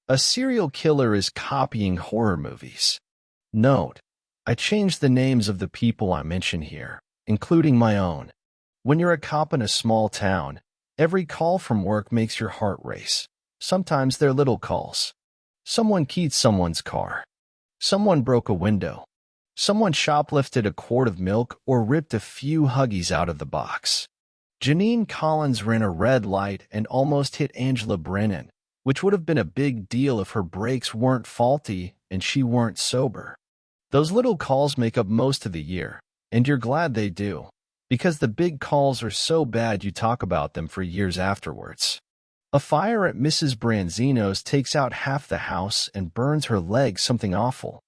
A serial killer is copying horror movies. Note: I changed the names of the people I mention here, including my own. When you're a cop in a small town, every call from work makes your heart race. Sometimes they're little calls. Someone keyed someone's car. Someone broke a window. Someone shoplifted a quart of milk or ripped a few Huggies out of the box. Janine Collins ran a red light and almost hit Angela Brennan, which would have been a big deal if her brakes weren't faulty and she weren't sober. Those little calls make up most of the year, and you're glad they do, because the big calls are so bad you talk about them for years afterwards. A fire at Mrs. Branzino's takes out half the house and burns her leg, something awful.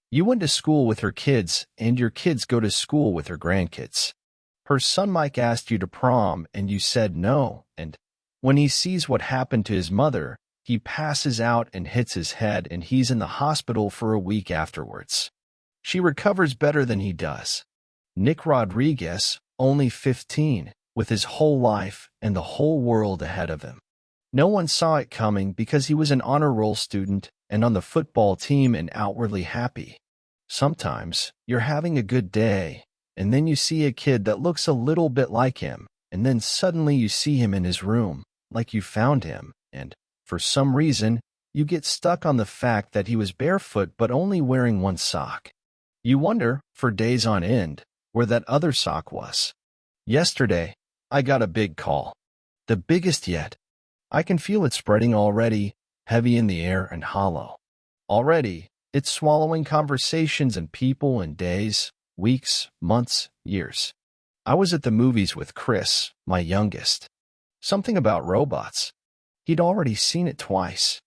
You went to school with her kids, and your kids go to school with her grandkids. Her son Mike asked you to prom, and you said no, and when he sees what happened to his mother, he passes out and hits his head, and he's in the hospital for a week afterwards. She recovers better than he does. Nick Rodriguez, only 15, with his whole life and the whole world ahead of him. No one saw it coming because he was an honor roll student and on the football team and outwardly happy. Sometimes you're having a good day, and then you see a kid that looks a little bit like him, and then suddenly you see him in his room, like you found him, and for some reason, you get stuck on the fact that he was barefoot but only wearing one sock. You wonder, for days on end, where that other sock was. Yesterday, I got a big call. The biggest yet. I can feel it spreading already, heavy in the air and hollow. Already, it's swallowing conversations and people and days, weeks, months, years. I was at the movies with Chris, my youngest. Something about robots. He'd already seen it twice.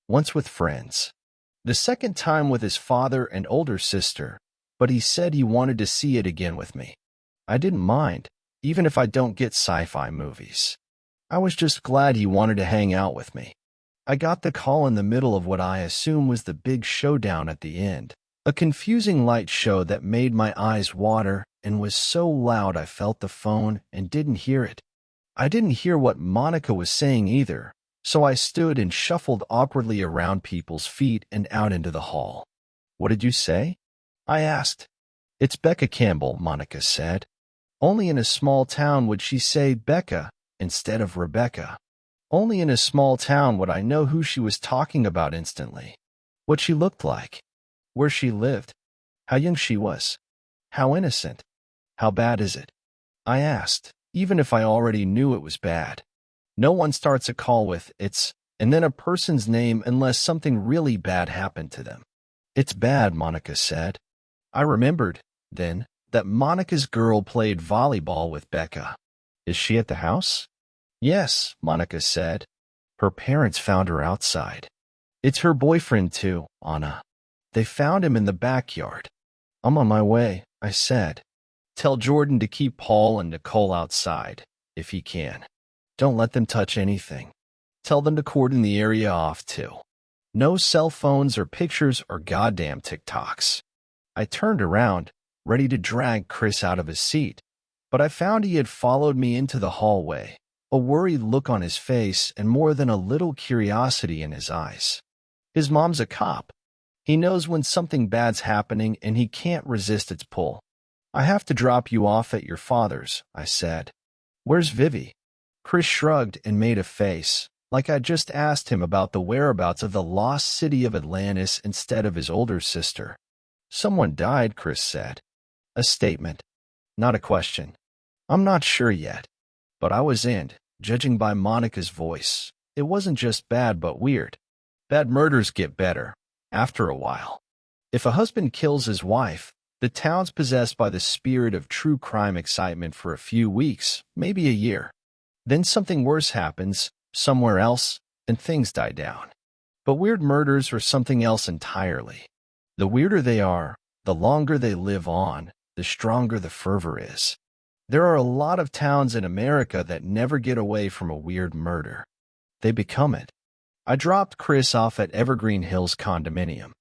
Once with friends. The second time with his father and older sister, but he said he wanted to see it again with me. I didn't mind, even if I don't get sci-fi movies. I was just glad he wanted to hang out with me. I got the call in the middle of what I assume was the big showdown at the end. A confusing light show that made my eyes water and was so loud I felt the phone and didn't hear it. I didn't hear what Monica was saying either, so I stood and shuffled awkwardly around people's feet and out into the hall. "What did you say?" I asked. "It's Becca Campbell," Monica said. Only in a small town would she say Becca instead of Rebecca. Only in a small town would I know who she was talking about instantly. What she looked like. Where she lived. How young she was. How innocent. "How bad is it?" I asked, even if I already knew it was bad. No one starts a call with "it's" and then a person's name unless something really bad happened to them. "It's bad," Monica said. I remembered, then, that Monica's girl played volleyball with Becca. "Is she at the house?" "Yes," Monica said. "Her parents found her outside." "It's her boyfriend too, Anna. They found him in the backyard." "I'm on my way," I said. "Tell Jordan to keep Paul and Nicole outside, if he can. Don't let them touch anything. Tell them to cordon the area off too. No cell phones or pictures or goddamn TikToks." I turned around, ready to drag Chris out of his seat, but I found he had followed me into the hallway, a worried look on his face and more than a little curiosity in his eyes. His mom's a cop. He knows when something bad's happening and he can't resist its pull. "I have to drop you off at your father's," I said. "Where's Vivi?" Chris shrugged and made a face, like I'd just asked him about the whereabouts of the lost city of Atlantis instead of his older sister. "Someone died," Chris said. A statement, not a question. I'm not sure yet, but I was in, judging by Monica's voice. It wasn't just bad but weird. Bad murders get better, after a while. If a husband kills his wife, the town's possessed by the spirit of true crime excitement for a few weeks, maybe a year. Then something worse happens, somewhere else, and things die down. But weird murders are something else entirely. The weirder they are, the longer they live on, the stronger the fervor is. There are a lot of towns in America that never get away from a weird murder. They become it. I dropped Chris off at Evergreen Hills condominium,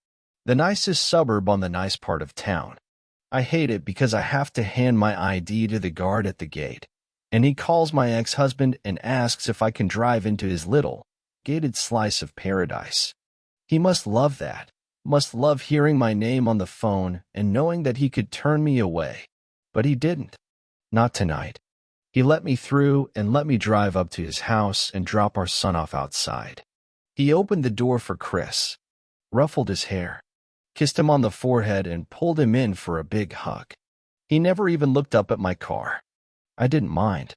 the nicest suburb on the nice part of town. I hate it because I have to hand my ID to the guard at the gate, and he calls my ex-husband and asks if I can drive into his little, gated slice of paradise. He must love that. Must love hearing my name on the phone and knowing that he could turn me away. But he didn't. Not tonight. He let me through and let me drive up to his house and drop our son off outside. He opened the door for Chris, ruffled his hair, kissed him on the forehead and pulled him in for a big hug. He never even looked up at my car. I didn't mind.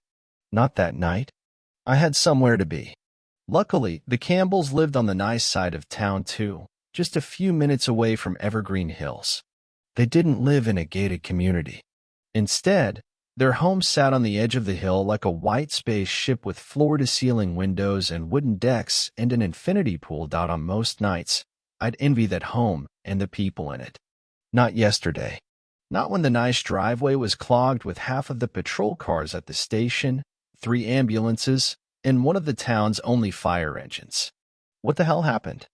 Not that night. I had somewhere to be. Luckily, the Campbells lived on the nice side of town too, just a few minutes away from Evergreen Hills. They didn't live in a gated community. Instead, their home sat on the edge of the hill like a white space ship with floor-to-ceiling windows and wooden decks and an infinity pool out on most nights. I'd envy that home and the people in it. Not yesterday. Not when the nice driveway was clogged with half of the patrol cars at the station, 3 ambulances, and one of the town's only fire engines. What the hell happened?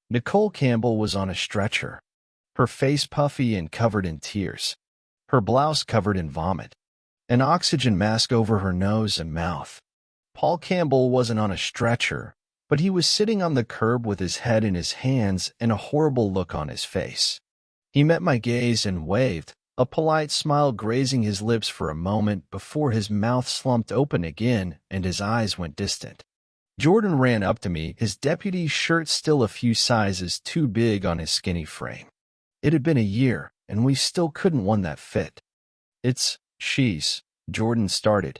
Nicole Campbell was on a stretcher, her face puffy and covered in tears, her blouse covered in vomit, an oxygen mask over her nose and mouth. Paul Campbell wasn't on a stretcher, but he was sitting on the curb with his head in his hands and a horrible look on his face. He met my gaze and waved, a polite smile grazing his lips for a moment before his mouth slumped open again and his eyes went distant. Jordan ran up to me, his deputy's shirt still a few sizes too big on his skinny frame. It had been a year, and we still couldn't one that fit. She's, Jordan started.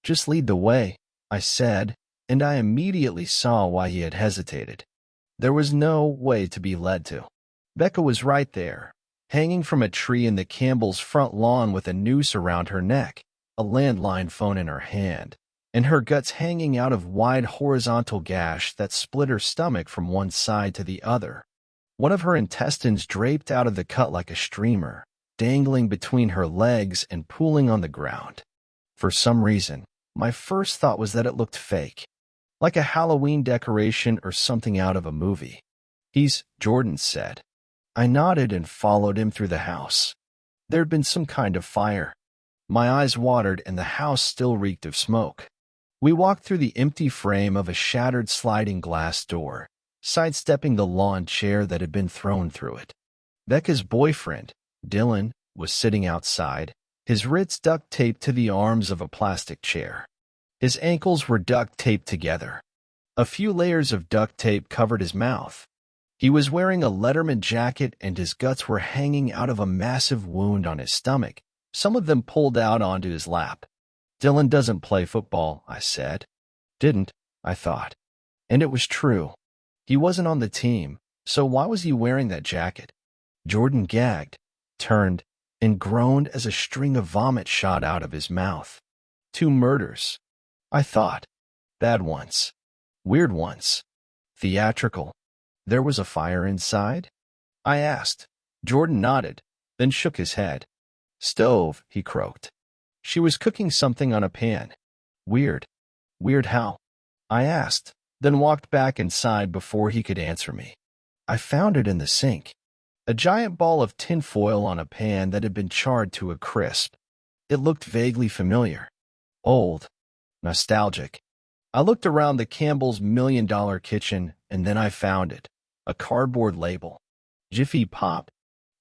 Just lead the way, I said, and I immediately saw why he had hesitated. There was no way to be led to. Becca was right there, hanging from a tree in the Campbell's front lawn with a noose around her neck, a landline phone in her hand, and her guts hanging out of wide horizontal gash that split her stomach from one side to the other. One of her intestines draped out of the cut like a streamer, dangling between her legs and pooling on the ground. For some reason, my first thought was that it looked fake, like a Halloween decoration or something out of a movie. Jordan said. I nodded and followed him through the house. There'd been some kind of fire. My eyes watered and the house still reeked of smoke. We walked through the empty frame of a shattered sliding glass door, sidestepping the lawn chair that had been thrown through it. Becca's boyfriend, Dylan, was sitting outside, his wrists duct taped to the arms of a plastic chair. His ankles were duct taped together. A few layers of duct tape covered his mouth. He was wearing a Letterman jacket and his guts were hanging out of a massive wound on his stomach, some of them pulled out onto his lap. Dylan doesn't play football, I said. Didn't, I thought. And it was true. He wasn't on the team, so why was he wearing that jacket? Jordan gagged, turned, and groaned as a string of vomit shot out of his mouth. 2 murders. I thought. Bad ones. Weird ones. Theatrical. There was a fire inside? I asked. Jordan nodded, then shook his head. Stove, he croaked. She was cooking something on a pan. Weird. Weird how? I asked, then walked back inside before he could answer me. I found it in the sink. A giant ball of tin foil on a pan that had been charred to a crisp. It looked vaguely familiar. Old. Nostalgic. I looked around the Campbell's $1 million kitchen, and then I found it. A cardboard label. Jiffy Pop.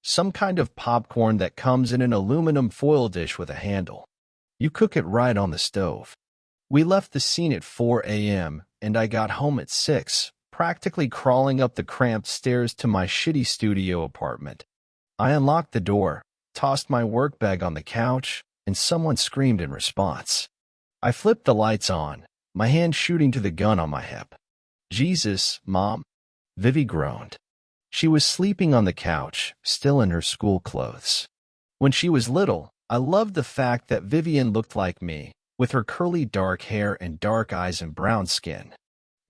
Some kind of popcorn that comes in an aluminum foil dish with a handle. You cook it right on the stove. We left the scene at 4 a.m., and I got home at 6, practically crawling up the cramped stairs to my shitty studio apartment. I unlocked the door, tossed my work bag on the couch, and someone screamed in response. I flipped the lights on, my hand shooting to the gun on my hip. Jesus, Mom. Vivi groaned. She was sleeping on the couch, still in her school clothes. When she was little, I loved the fact that Vivian looked like me, with her curly dark hair and dark eyes and brown skin.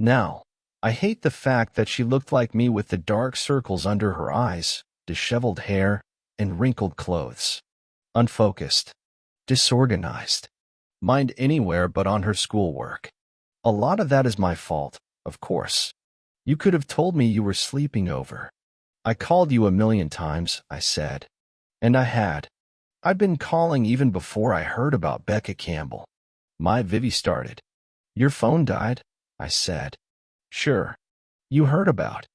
Now, I hate the fact that she looked like me with the dark circles under her eyes, disheveled hair, and wrinkled clothes. Unfocused. Disorganized. Mind anywhere but on her schoolwork. A lot of that is my fault, of course. You could have told me you were sleeping over. I called you 1,000,000 times, I said. And I had. I'd been calling even before I heard about Becca Campbell. Vivi started. Your phone died, I said. Sure. You heard about.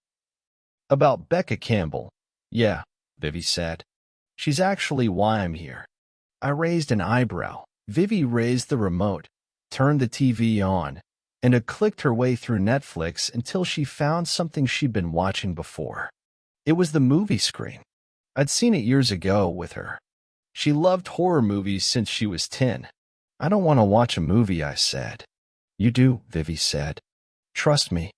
About Becca Campbell. Yeah, Vivi said. She's actually why I'm here. I raised an eyebrow. Vivi raised the remote, turned the TV on, and clicked her way through Netflix until she found something she'd been watching before. It was the movie screen. I'd seen it years ago with her. She loved horror movies since she was 10. I don't want to watch a movie, I said. You do, Vivi said. Trust me.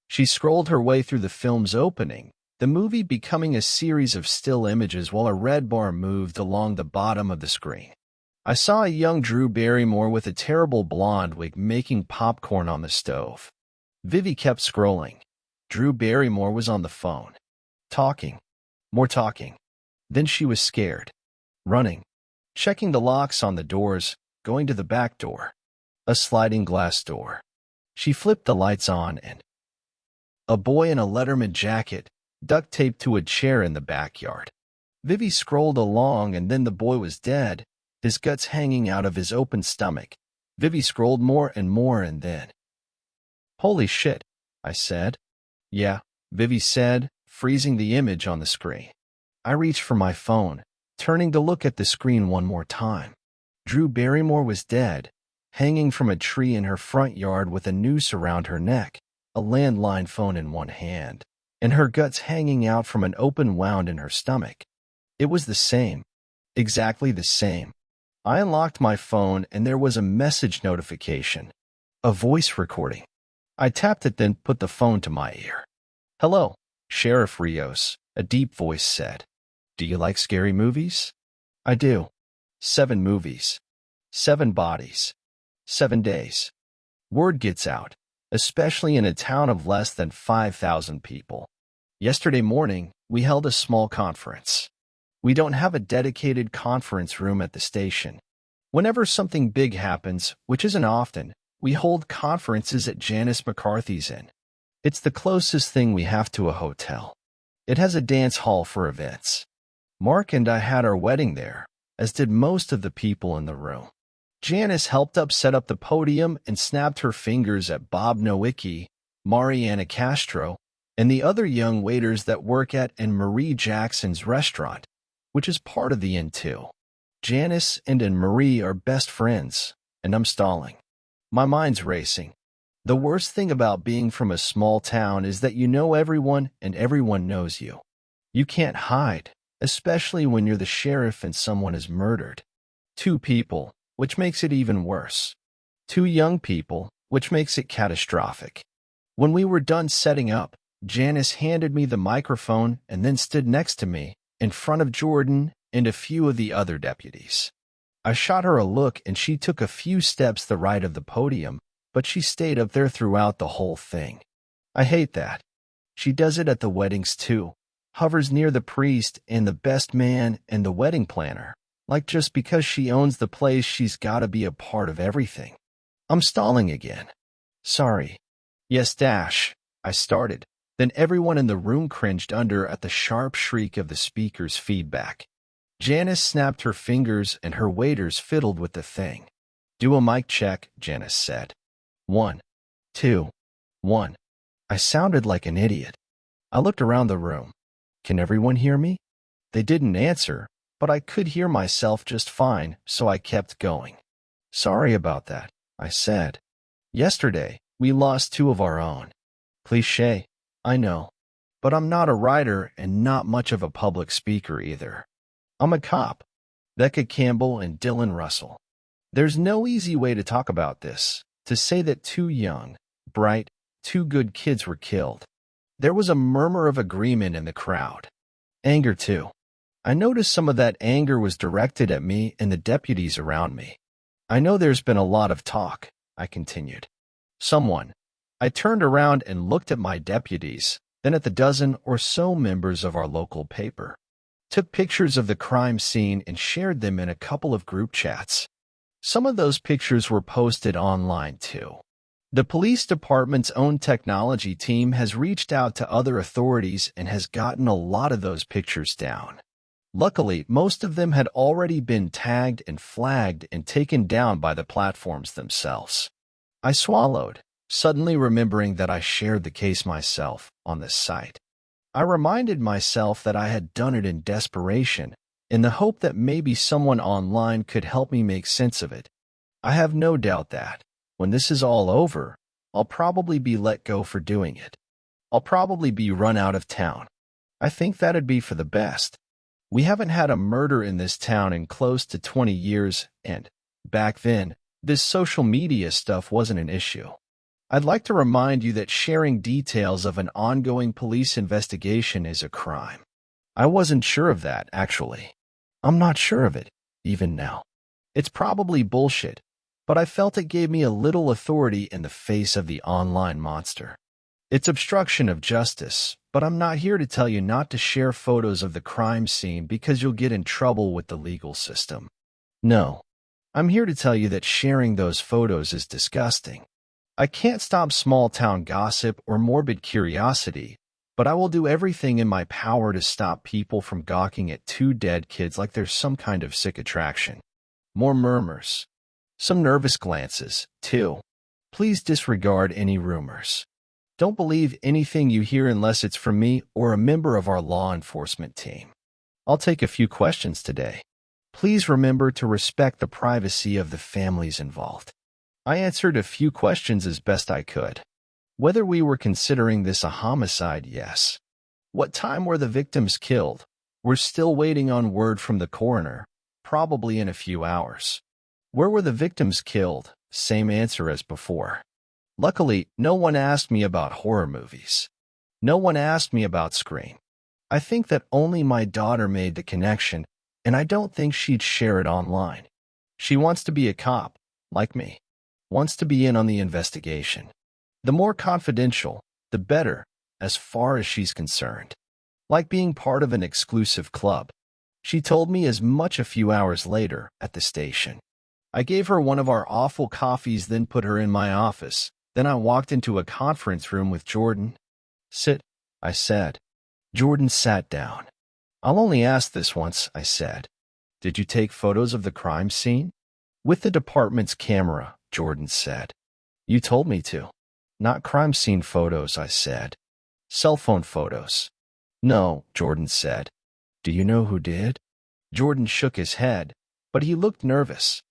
She scrolled her way through the film's opening, the movie becoming a series of still images while a red bar moved along the bottom of the screen. I saw a young Drew Barrymore with a terrible blonde wig making popcorn on the stove. Vivi kept scrolling. Drew Barrymore was on the phone. Talking. More talking. Then she was scared. Running. Checking the locks on the doors, going to the back door. A sliding glass door. She flipped the lights on and a boy in a Letterman jacket, duct taped to a chair in the backyard. Vivi scrolled along and then the boy was dead, his guts hanging out of his open stomach. Vivi scrolled more and then. Holy shit, I said. Yeah, Vivi said, freezing the image on the screen. I reached for my phone, turning to look at the screen one more time. Drew Barrymore was dead, hanging from a tree in her front yard with a noose around her neck, a landline phone in one hand, and her guts hanging out from an open wound in her stomach. It was the same. Exactly the same. I unlocked my phone and there was a message notification. A voice recording. I tapped it, then put the phone to my ear. Hello, Sheriff Rios, a deep voice said. Do you like scary movies? I do. 7 movies. 7 bodies. 7 days. Word gets out, especially in a town of less than 5,000 people. Yesterday morning, we held a small conference. We don't have a dedicated conference room at the station. Whenever something big happens, which isn't often, we hold conferences at Janice McCarthy's Inn. It's the closest thing we have to a hotel. It has a dance hall for events. Mark and I had our wedding there, as did most of the people in the room. Janice helped set up the podium and snapped her fingers at Bob Nowicki, Mariana Castro, and the other young waiters that work at and Marie Jackson's restaurant, which is part of the inn too. Janice and Marie are best friends, and I'm stalling. My mind's racing. The worst thing about being from a small town is that you know everyone and everyone knows you. You can't hide, especially when you're the sheriff and someone is murdered. 2 people, which makes it even worse. 2 young people, which makes it catastrophic. When we were done setting up, Janice handed me the microphone and then stood next to me, in front of Jordan and a few of the other deputies. I shot her a look and she took a few steps the right of the podium, but she stayed up there throughout the whole thing. I hate that. She does it at the weddings too, hovers near the priest and the best man and the wedding planner, like just because she owns the place she's gotta be a part of everything. I'm stalling again. Sorry. Yes, Dash. I started. Then everyone in the room cringed under at the sharp shriek of the speaker's feedback. Janice snapped her fingers and her waiters fiddled with the thing. Do a mic check, Janice said. 1, 2, 1. I sounded like an idiot. I looked around the room. Can everyone hear me? They didn't answer, but I could hear myself just fine, so I kept going. Sorry about that, I said. Yesterday, we lost 2 of our own. Cliché, I know. But I'm not a writer and not much of a public speaker either. I'm a cop. Becca Campbell and Dylan Russell. There's no easy way to talk about this, to say that 2 young, bright, 2 good kids were killed. There was a murmur of agreement in the crowd. Anger too. I noticed some of that anger was directed at me and the deputies around me. I know there's been a lot of talk, I continued. Someone. I turned around and looked at my deputies, then at the dozen or so members of our local paper. Took pictures of the crime scene and shared them in a couple of group chats. Some of those pictures were posted online too. The police department's own technology team has reached out to other authorities and has gotten a lot of those pictures down. Luckily, most of them had already been tagged and flagged and taken down by the platforms themselves. I swallowed, suddenly remembering that I shared the case myself on this site. I reminded myself that I had done it in desperation, in the hope that maybe someone online could help me make sense of it. I have no doubt that, when this is all over, I'll probably be let go for doing it. I'll probably be run out of town. I think that'd be for the best. We haven't had a murder in this town in close to 20 years, and, back then, this social media stuff wasn't an issue. I'd like to remind you that sharing details of an ongoing police investigation is a crime. I wasn't sure of that, actually. I'm not sure of it, even now. It's probably bullshit, but I felt it gave me a little authority in the face of the online monster. It's obstruction of justice, but I'm not here to tell you not to share photos of the crime scene because you'll get in trouble with the legal system. No, I'm here to tell you that sharing those photos is disgusting. I can't stop small-town gossip or morbid curiosity, but I will do everything in my power to stop people from gawking at two dead kids like there's some kind of sick attraction. More murmurs. Some nervous glances, too. Please disregard any rumors. Don't believe anything you hear unless it's from me or a member of our law enforcement team. I'll take a few questions today. Please remember to respect the privacy of the families involved. I answered a few questions as best I could. Whether we were considering this a homicide, yes. What time were the victims killed? We're still waiting on word from the coroner, probably in a few hours. Where were the victims killed? Same answer as before. Luckily, no one asked me about horror movies. No one asked me about Scream. I think that only my daughter made the connection, and I don't think she'd share it online. She wants to be a cop, like me. Wants to be in on the investigation. The more confidential, the better, as far as she's concerned. Like being part of an exclusive club. She told me as much a few hours later at the station. I gave her one of our awful coffees, then put her in my office. Then I walked into a conference room with Jordan. Sit, I said. Jordan sat down. I'll only ask this once, I said. Did you take photos of the crime scene? With the department's camera, Jordan said. You told me to. Not crime scene photos, I said. Cell phone photos. No, Jordan said. Do you know who did? Jordan shook his head, but he looked nervous.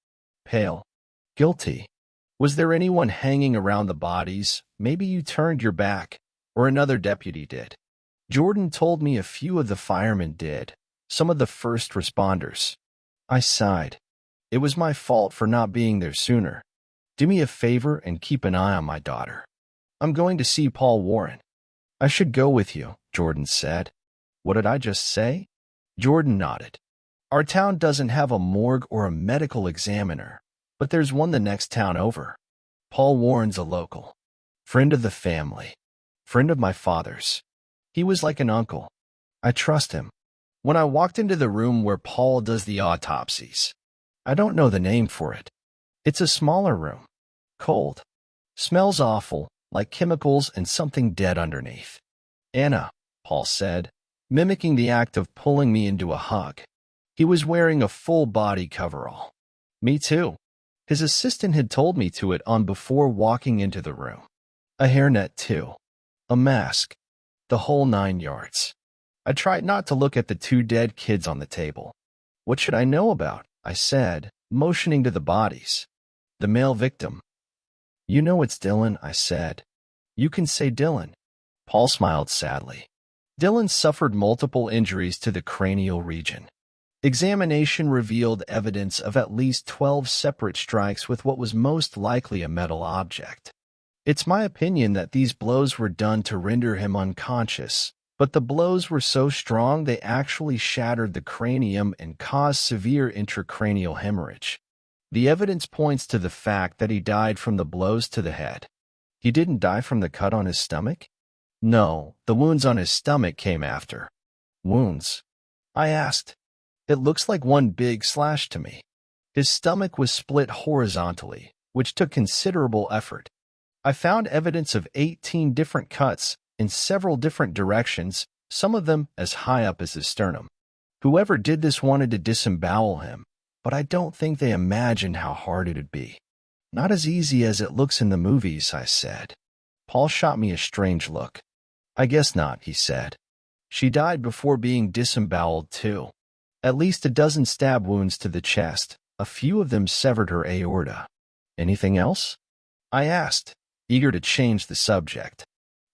Pale. Guilty. Was there anyone hanging around the bodies? Maybe you turned your back, or another deputy did. Jordan told me a few of the firemen did, some of the first responders. I sighed. It was my fault for not being there sooner. Do me a favor and keep an eye on my daughter. I'm going to see Paul Warren. I should go with you, Jordan said. What did I just say? Jordan nodded. Our town doesn't have a morgue or a medical examiner, but there's one the next town over. Paul Warren's a local. Friend of the family. Friend of my father's. He was like an uncle. I trust him. When I walked into the room where Paul does the autopsies, I don't know the name for it. It's a smaller room. Cold. Smells awful, like chemicals and something dead underneath. Anna, Paul said, mimicking the act of pulling me into a hug. He was wearing a full-body coverall. Me too. His assistant had told me to it on before walking into the room. A hairnet, too. A mask. The whole 9 yards. I tried not to look at the two dead kids on the table. What should I know about? I said, motioning to the bodies. The male victim. You know it's Dylan, I said. You can say Dylan. Paul smiled sadly. Dylan suffered multiple injuries to the cranial region. Examination revealed evidence of at least 12 separate strikes with what was most likely a metal object. It's my opinion that these blows were done to render him unconscious, but the blows were so strong they actually shattered the cranium and caused severe intracranial hemorrhage. The evidence points to the fact that he died from the blows to the head. He didn't die from the cut on his stomach? No, the wounds on his stomach came after. Wounds? I asked. It looks like one big slash to me. His stomach was split horizontally, which took considerable effort. I found evidence of 18 different cuts in several different directions, some of them as high up as his sternum. Whoever did this wanted to disembowel him, but I don't think they imagined how hard it'd be. Not as easy as it looks in the movies, I said. Paul shot me a strange look. I guess not, he said. She died before being disemboweled, too. At least a dozen stab wounds to the chest. A few of them severed her aorta. Anything else? I asked, eager to change the subject.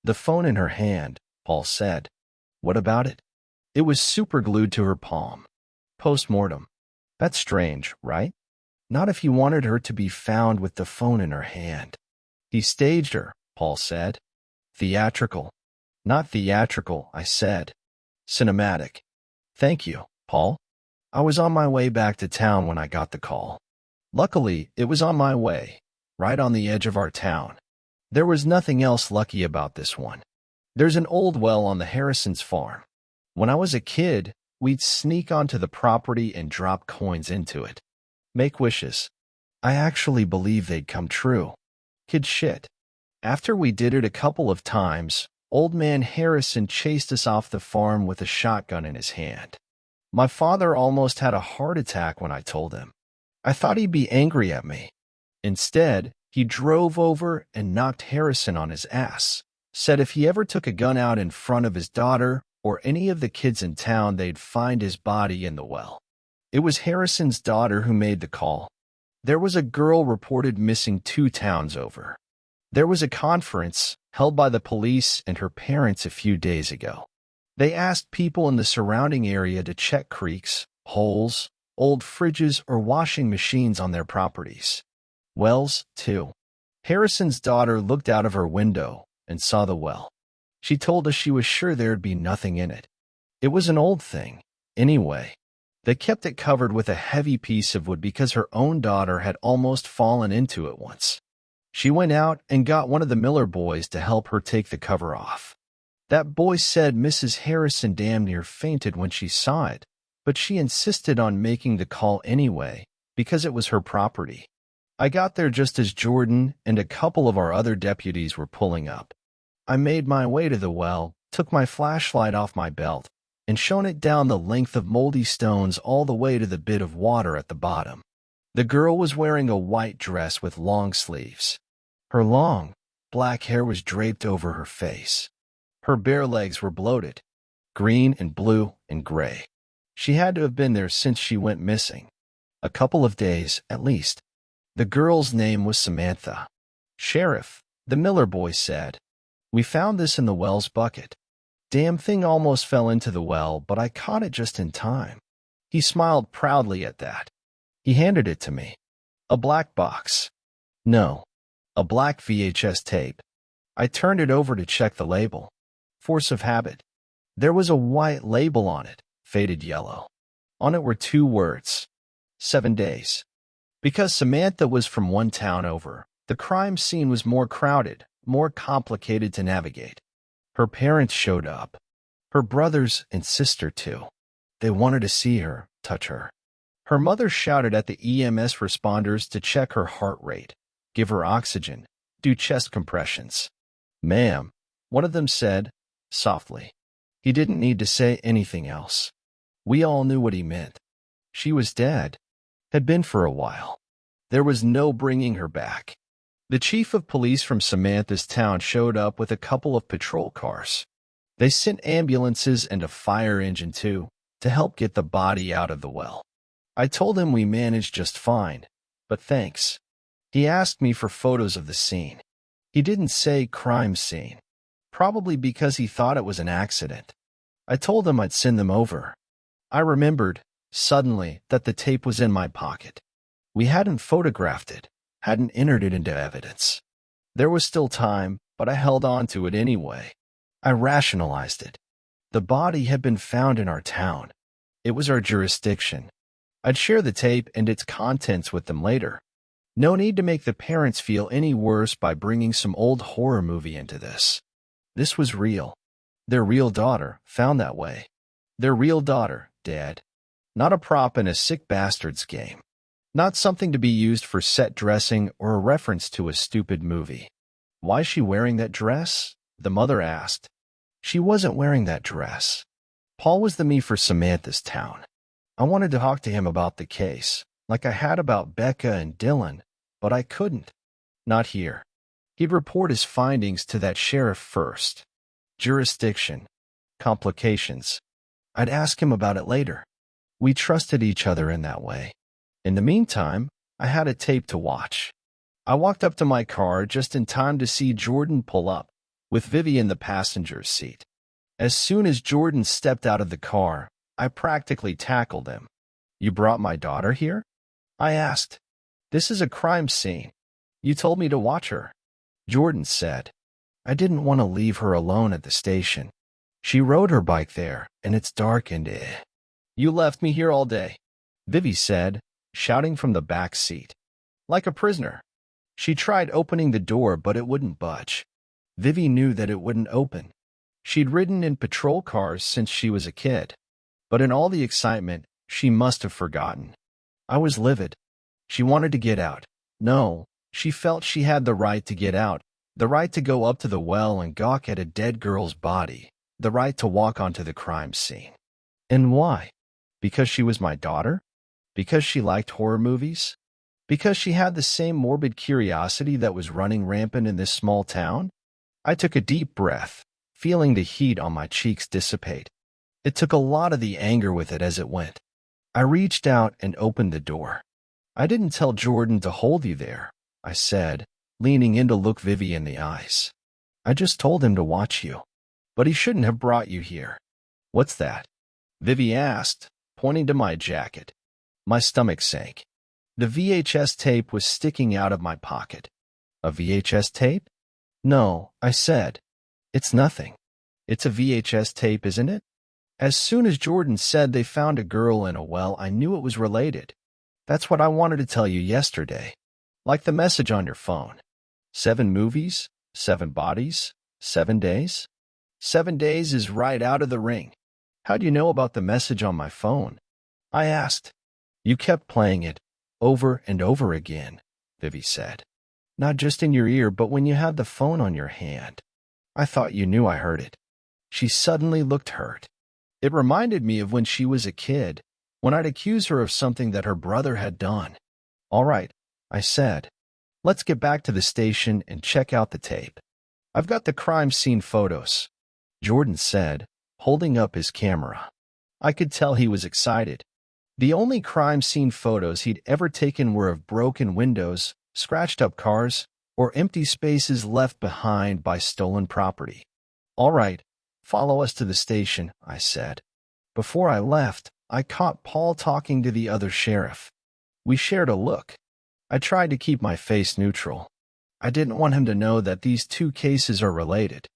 The phone in her hand, Paul said. What about it? It was superglued to her palm. Post-mortem. That's strange, right? Not if you wanted her to be found with the phone in her hand. He staged her, Paul said. Theatrical. Not theatrical, I said. Cinematic. Thank you, Paul. I was on my way back to town when I got the call. Luckily, it was on my way, right on the edge of our town. There was nothing else lucky about this one. There's an old well on the Harrison's farm. When I was a kid, we'd sneak onto the property and drop coins into it. Make wishes. I actually believe they'd come true. Kid shit. After we did it a couple of times, old man Harrison chased us off the farm with a shotgun in his hand. My father almost had a heart attack when I told him. I thought he'd be angry at me. Instead, he drove over and knocked Harrison on his ass. Said if he ever took a gun out in front of his daughter or any of the kids in town, they'd find his body in the well. It was Harrison's daughter who made the call. There was a girl reported missing 2 towns over. There was a conference held by the police and her parents a few days ago. They asked people in the surrounding area to check creeks, holes, old fridges, or washing machines on their properties. Wells, too. Harrison's daughter looked out of her window and saw the well. She told us she was sure there'd be nothing in it. It was an old thing, anyway. They kept it covered with a heavy piece of wood because her own daughter had almost fallen into it once. She went out and got one of the Miller boys to help her take the cover off. That boy said Mrs. Harrison damn near fainted when she saw it, but she insisted on making the call anyway because it was her property. I got there just as Jordan and a couple of our other deputies were pulling up. I made my way to the well, took my flashlight off my belt, and shone it down the length of moldy stones all the way to the bit of water at the bottom. The girl was wearing a white dress with long sleeves. Her long, black hair was draped over her face. Her bare legs were bloated, green and blue and gray. She had to have been there since she went missing. A couple of days, at least. The girl's name was Samantha. Sheriff, the Miller boy said, we found this in the well's bucket. Damn thing almost fell into the well, but I caught it just in time. He smiled proudly at that. He handed it to me. A black box. No, a black VHS tape. I turned it over to check the label. Force of habit. There was a white label on it, faded yellow. On it were 2 words. 7 days. Because Samantha was from one town over, the crime scene was more crowded, more complicated to navigate. Her parents showed up. Her brothers and sister, too. They wanted to see her, touch her. Her mother shouted at the EMS responders to check her heart rate, give her oxygen, do chest compressions. Ma'am, one of them said, softly. He didn't need to say anything else. We all knew what he meant. She was dead. Had been for a while. There was no bringing her back. The chief of police from Samantha's town showed up with a couple of patrol cars. They sent ambulances and a fire engine, too, to help get the body out of the well. I told him we managed just fine, but thanks. He asked me for photos of the scene. He didn't say crime scene, probably because he thought it was an accident. I told him I'd send them over. I remembered, suddenly, that the tape was in my pocket. We hadn't photographed it, hadn't entered it into evidence. There was still time, but I held on to it anyway. I rationalized it. The body had been found in our town. It was our jurisdiction. I'd share the tape and its contents with them later. No need to make the parents feel any worse by bringing some old horror movie into this. This was real. Their real daughter, found that way. Their real daughter, dead. Not a prop in a sick bastard's game. Not something to be used for set dressing or a reference to a stupid movie. Why is she wearing that dress? The mother asked. She wasn't wearing that dress. Paul was the me for Samantha's town. I wanted to talk to him about the case, like I had about Becca and Dylan, but I couldn't. Not here. He'd report his findings to that sheriff first. Jurisdiction. complications. I'd ask him about it later. We trusted each other in that way. In the meantime, I had a tape to watch. I walked up to my car just in time to see Jordan pull up, with Vivi in the passenger's seat. As soon as Jordan stepped out of the car, I practically tackled him. "You brought my daughter here?" I asked. "This is a crime scene. You told me to watch her." Jordan said, "I didn't want to leave her alone at the station. She rode her bike there, and it's dark and You left me here all day," Vivi said, shouting from the back seat. "Like a prisoner." She tried opening the door, but it wouldn't budge. Vivi knew that it wouldn't open. She'd ridden in patrol cars since she was a kid. But in all the excitement, she must have forgotten. I was livid. She wanted to get out. No, she felt she had the right to get out, the right to go up to the well and gawk at a dead girl's body, the right to walk onto the crime scene. And why? Because she was my daughter? Because she liked horror movies? Because she had the same morbid curiosity that was running rampant in this small town? I took a deep breath, feeling the heat on my cheeks dissipate. It took a lot of the anger with it as it went. I reached out and opened the door. "I didn't tell Jordan to hold you there," I said, leaning in to look Vivi in the eyes. "I just told him to watch you. But he shouldn't have brought you here." "What's that?" Vivi asked, pointing to my jacket. My stomach sank. The VHS tape was sticking out of my pocket. "A VHS tape?" "No," I said. "It's nothing. It's a VHS tape, isn't it?" As soon as Jordan said they found a girl in a well, I knew it was related. That's what I wanted to tell you yesterday. Like the message on your phone. 7 movies, 7 bodies, 7 days? 7 days is right out of the ring. How do you know about the message on my phone? I asked. "You kept playing it over and over again," Vivi said. "Not just in your ear, but when you had the phone on your hand. I thought you knew I heard it." She suddenly looked hurt. It reminded me of when she was a kid, when I'd accuse her of something that her brother had done. "All right," I said. "Let's get back to the station and check out the tape. I've got the crime scene photos," Jordan said, holding up his camera. I could tell he was excited. The only crime scene photos he'd ever taken were of broken windows, scratched-up cars, or empty spaces left behind by stolen property. "All right, follow us to the station," I said. Before I left, I caught Paul talking to the other sheriff. We shared a look. I tried to keep my face neutral. I didn't want him to know that these 2 cases are related.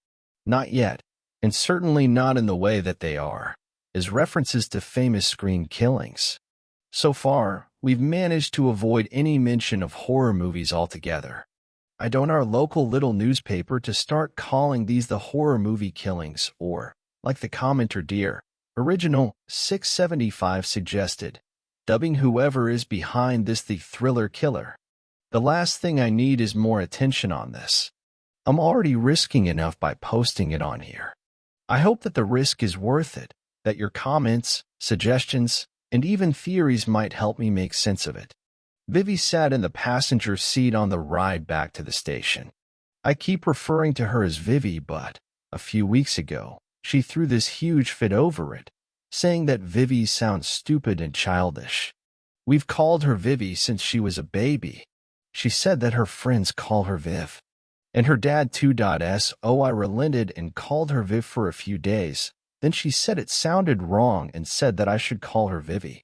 Not yet, and certainly not in the way that they are, as references to famous screen killings. So far, we've managed to avoid any mention of horror movies altogether. I don't want our local little newspaper to start calling these the horror movie killings, or, like the commenter Dear Original 675 suggested, dubbing whoever is behind this the thriller killer. The last thing I need is more attention on this. I'm already risking enough by posting it on here. I hope that the risk is worth it, that your comments, suggestions, and even theories might help me make sense of it. Vivi sat in the passenger seat on the ride back to the station. I keep referring to her as Vivi, but a few weeks ago, she threw this huge fit over it, saying that Vivi sounds stupid and childish. We've called her Vivi since she was a baby. She said that her friends call her Viv. And her dad 2.so. I relented and called her Viv for a few days. Then she said it sounded wrong and said that I should call her Vivi.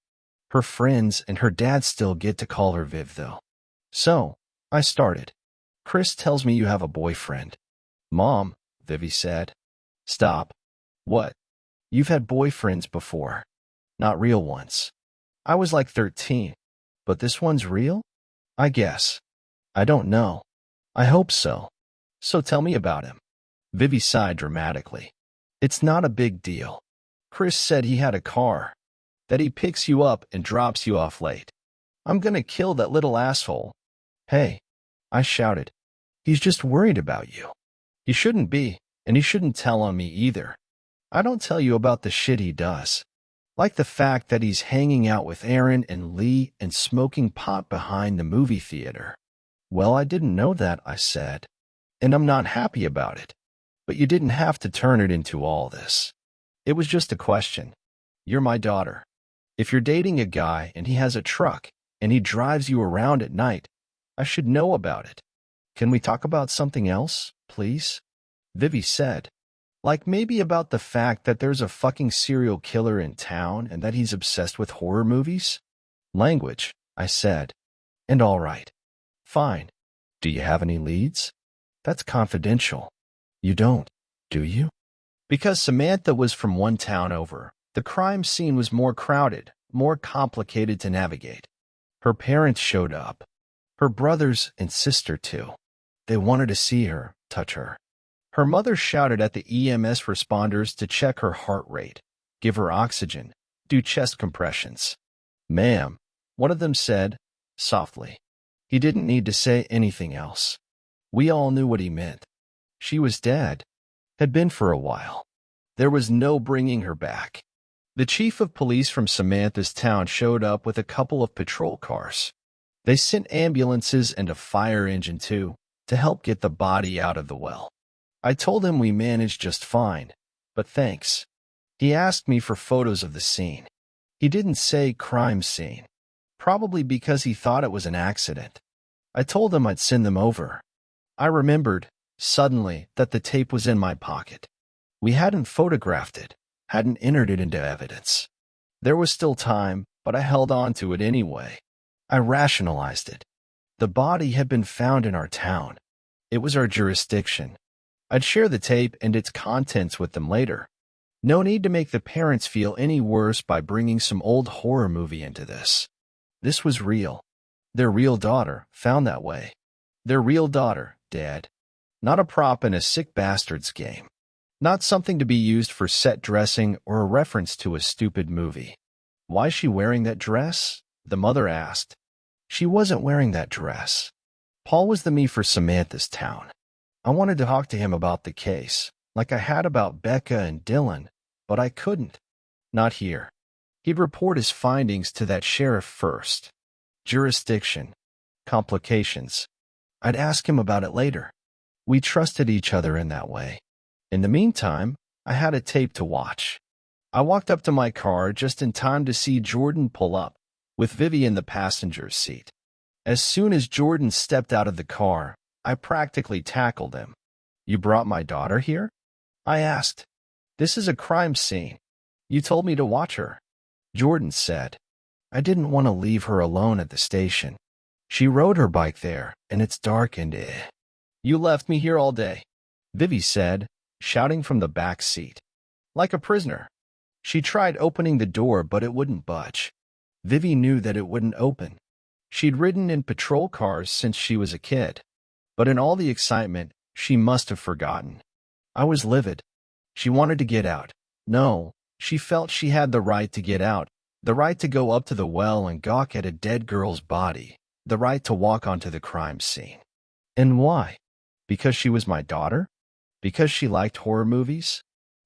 Her friends and her dad still get to call her Viv, though. So, I started. "Chris tells me you have a boyfriend." "Mom," Vivi said. "Stop." "What?" "You've had boyfriends before. Not real ones." "I was like 13. But this one's real?" "I guess. I don't know. I hope so. So tell me about him." Vivi sighed dramatically. "It's not a big deal. Chris said he had a car, that he picks you up and drops you off late. I'm gonna kill that little asshole." "Hey," I shouted. "He's just worried about you." "He shouldn't be, and he shouldn't tell on me either. I don't tell you about the shit he does. Like the fact that he's hanging out with Aaron and Lee and smoking pot behind the movie theater." "Well, I didn't know that," I said. "And I'm not happy about it. But you didn't have to turn it into all this." It was just a question. You're my daughter. If you're dating a guy and he has a truck and he drives you around at night, I should know about it. Can we talk about something else, please? Vivi said. Like maybe about the fact that there's a fucking serial killer in town and that he's obsessed with horror movies? Language, I said. And all right. Fine. Do you have any leads? That's confidential. You don't, do you? Because Samantha was from one town over, the crime scene was more crowded, more complicated to navigate. Her parents showed up. Her brothers and sister too. They wanted to see her, touch her. Her mother shouted at the EMS responders to check her heart rate, give her oxygen, do chest compressions. Ma'am, one of them said, softly. He didn't need to say anything else. We all knew what he meant. She was dead. Had been for a while. There was no bringing her back. The chief of police from Samantha's town showed up with a couple of patrol cars. They sent ambulances and a fire engine too, to help get the body out of the well. I told him we managed just fine, but thanks. He asked me for photos of the scene. He didn't say crime scene, probably because he thought it was an accident. I told him I'd send them over. I remembered, suddenly, that the tape was in my pocket. We hadn't photographed it, hadn't entered it into evidence. There was still time, but I held on to it anyway. I rationalized it. The body had been found in our town. It was our jurisdiction. I'd share the tape and its contents with them later. No need to make the parents feel any worse by bringing some old horror movie into this. This was real. Their real daughter, found that way. Their real daughter, dead. Not a prop in a sick bastard's game. Not something to be used for set dressing or a reference to a stupid movie. Why's she wearing that dress? The mother asked. She wasn't wearing that dress. Paul was the me for Samantha's town. I wanted to talk to him about the case, like I had about Becca and Dylan, but I couldn't. Not here. He'd report his findings to that sheriff first. Jurisdiction. Complications. I'd ask him about it later. We trusted each other in that way. In the meantime, I had a tape to watch. I walked up to my car just in time to see Jordan pull up, with Vivi in the passenger's seat. As soon as Jordan stepped out of the car, I practically tackled him. You brought my daughter here? I asked. This is a crime scene. You told me to watch her. Jordan said. I didn't want to leave her alone at the station. She rode her bike there, and it's dark and You left me here all day, Vivi said, shouting from the back seat. Like a prisoner. She tried opening the door, but it wouldn't budge. Vivi knew that it wouldn't open. She'd ridden in patrol cars since she was a kid. But in all the excitement, she must have forgotten. I was livid. She wanted to get out. No, she felt she had the right to get out, the right to go up to the well and gawk at a dead girl's body, the right to walk onto the crime scene. And why? Because she was my daughter? Because she liked horror movies?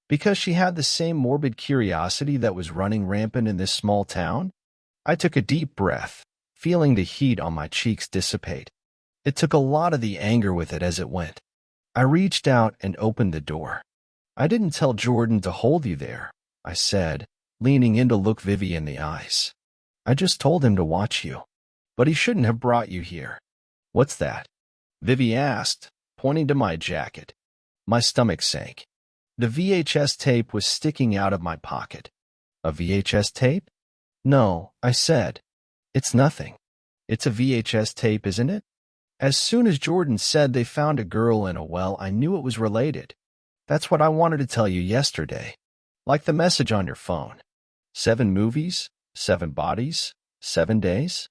Because she had the same morbid curiosity that was running rampant in this small town? I took a deep breath, feeling the heat on my cheeks dissipate. It took a lot of the anger with it as it went. I reached out and opened the door. I didn't tell Jordan to hold you there, I said, leaning in to look Vivi in the eyes. I just told him to watch you. But he shouldn't have brought you here. What's that? Vivi asked, pointing to my jacket. My stomach sank. The VHS tape was sticking out of my pocket. A VHS tape? No, I said. It's nothing. It's a VHS tape, isn't it? As soon as Jordan said they found a girl in a well, I knew it was related. That's what I wanted to tell you yesterday. Like the message on your phone. 7 movies, 7 bodies, 7 days?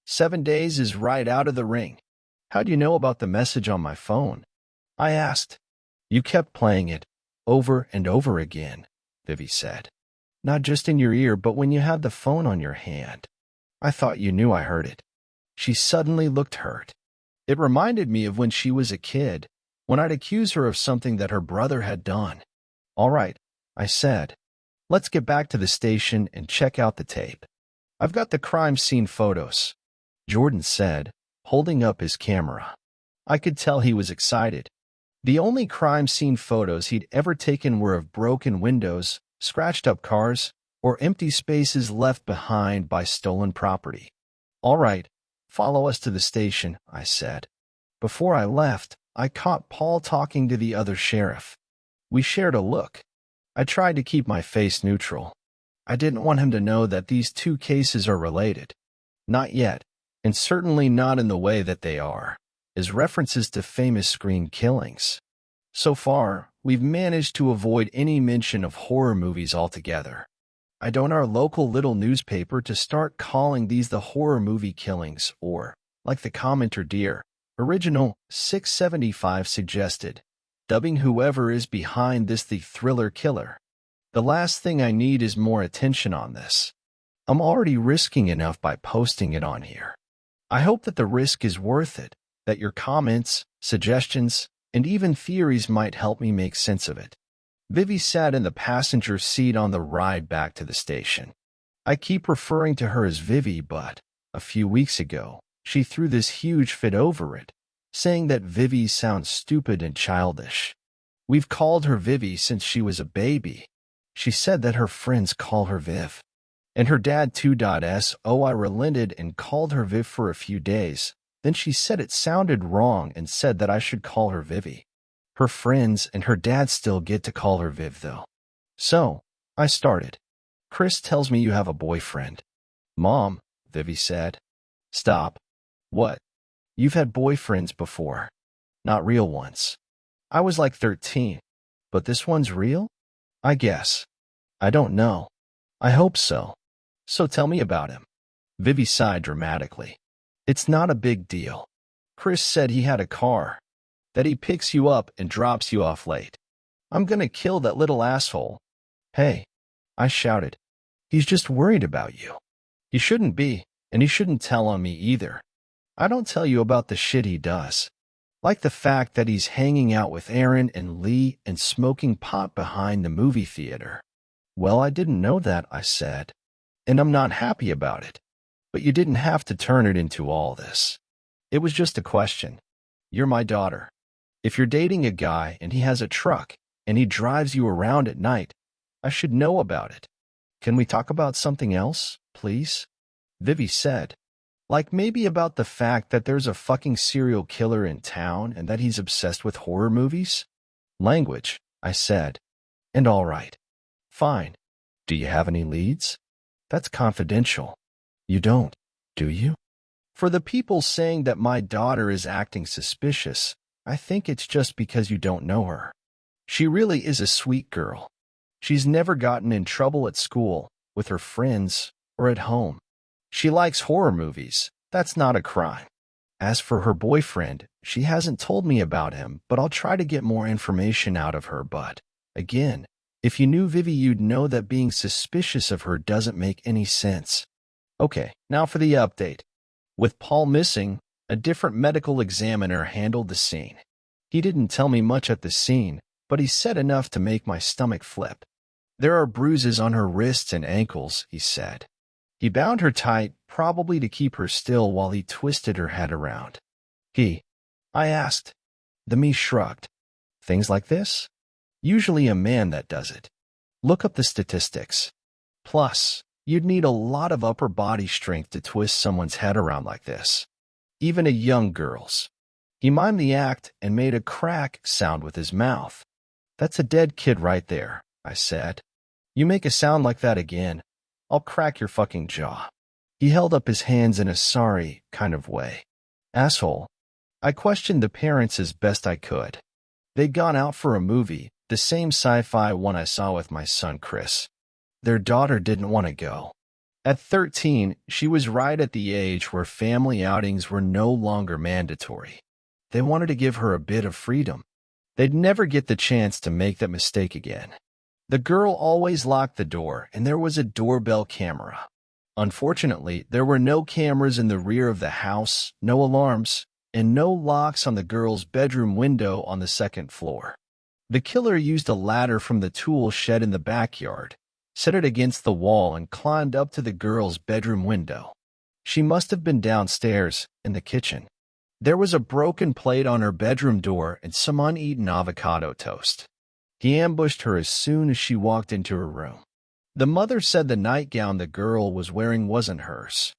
7 days is right out of the ring. How do you know about the message on my phone? I asked. You kept playing it, over and over again, Vivi said. Not just in your ear, but when you had the phone on your hand. I thought you knew I heard it. She suddenly looked hurt. It reminded me of when she was a kid, when I'd accuse her of something that her brother had done. All right, I said. Let's get back to the station and check out the tape. I've got the crime scene photos, Jordan said, holding up his camera. I could tell he was excited. The only crime scene photos he'd ever taken were of broken windows, scratched up cars, or empty spaces left behind by stolen property. All right, follow us to the station, I said. Before I left, I caught Paul talking to the other sheriff. We shared a look. I tried to keep my face neutral. I didn't want him to know that these two cases are related. Not yet, and certainly not in the way that they are, as references to famous screen killings. So far, we've managed to avoid any mention of horror movies altogether. I don't want our local little newspaper to start calling these the horror movie killings or, like the commenter dear, Original 675 suggested, dubbing whoever is behind this the thriller killer. The last thing I need is more attention on this. I'm already risking enough by posting it on here. I hope that the risk is worth it, that your comments, suggestions, and even theories might help me make sense of it. Vivi sat in the passenger seat on the ride back to the station. I keep referring to her as Vivi, but a few weeks ago, she threw this huge fit over it, saying that Vivi sounds stupid and childish. We've called her Vivi since she was a baby. She said that her friends call her Viv. And her dad too. I relented and called her Viv for a few days. Then she said it sounded wrong and said that I should call her Vivi. Her friends and her dad still get to call her Viv, though. So, I started. Chris tells me you have a boyfriend. Mom, Vivi said. Stop. What? You've had boyfriends before. Not real ones. I was like 13. But this one's real? I guess. I don't know. I hope so. So tell me about him. Vivi sighed dramatically. It's not a big deal. Chris said he had a car. That he picks you up and drops you off late. I'm gonna kill that little asshole. Hey, I shouted. He's just worried about you. He shouldn't be, and he shouldn't tell on me either. I don't tell you about the shit he does. Like the fact that he's hanging out with Aaron and Lee and smoking pot behind the movie theater. Well, I didn't know that, I said. And I'm not happy about it. But you didn't have to turn it into all this. It was just a question. You're my daughter. If you're dating a guy and he has a truck and he drives you around at night, I should know about it. Can we talk about something else, please? Vivi said. Like maybe about the fact that there's a fucking serial killer in town and that he's obsessed with horror movies? Language, I said. And all right. Fine. Do you have any leads? That's confidential. You don't, do you? For the people saying that my daughter is acting suspicious, I think it's just because you don't know her. She really is a sweet girl. She's never gotten in trouble at school, with her friends, or at home. She likes horror movies. That's not a crime. As for her boyfriend, she hasn't told me about him, but I'll try to get more information out of her. But, again, if you knew Vivi, you'd know that being suspicious of her doesn't make any sense. Okay, now for the update. With Paul missing, a different medical examiner handled the scene. He didn't tell me much at the scene, but he said enough to make my stomach flip. There are bruises on her wrists and ankles, he said. He bound her tight, probably to keep her still while he twisted her head around. I asked. The me shrugged. Things like this? Usually a man that does it. Look up the statistics. Plus, you'd need a lot of upper body strength to twist someone's head around like this. Even a young girl's. He mimed the act and made a crack sound with his mouth. That's a dead kid right there, I said. You make a sound like that again, I'll crack your fucking jaw. He held up his hands in a sorry kind of way. Asshole. I questioned the parents as best I could. They'd gone out for a movie, the same sci-fi one I saw with my son Chris. Their daughter didn't want to go. At 13, she was right at the age where family outings were no longer mandatory. They wanted to give her a bit of freedom. They'd never get the chance to make that mistake again. The girl always locked the door, and there was a doorbell camera. Unfortunately, there were no cameras in the rear of the house, no alarms, and no locks on the girl's bedroom window on the second floor. The killer used a ladder from the tool shed in the backyard, set it against the wall, and climbed up to the girl's bedroom window. She must have been downstairs, in the kitchen. There was a broken plate on her bedroom door and some uneaten avocado toast. He ambushed her as soon as she walked into her room. The mother said the nightgown the girl was wearing wasn't hers.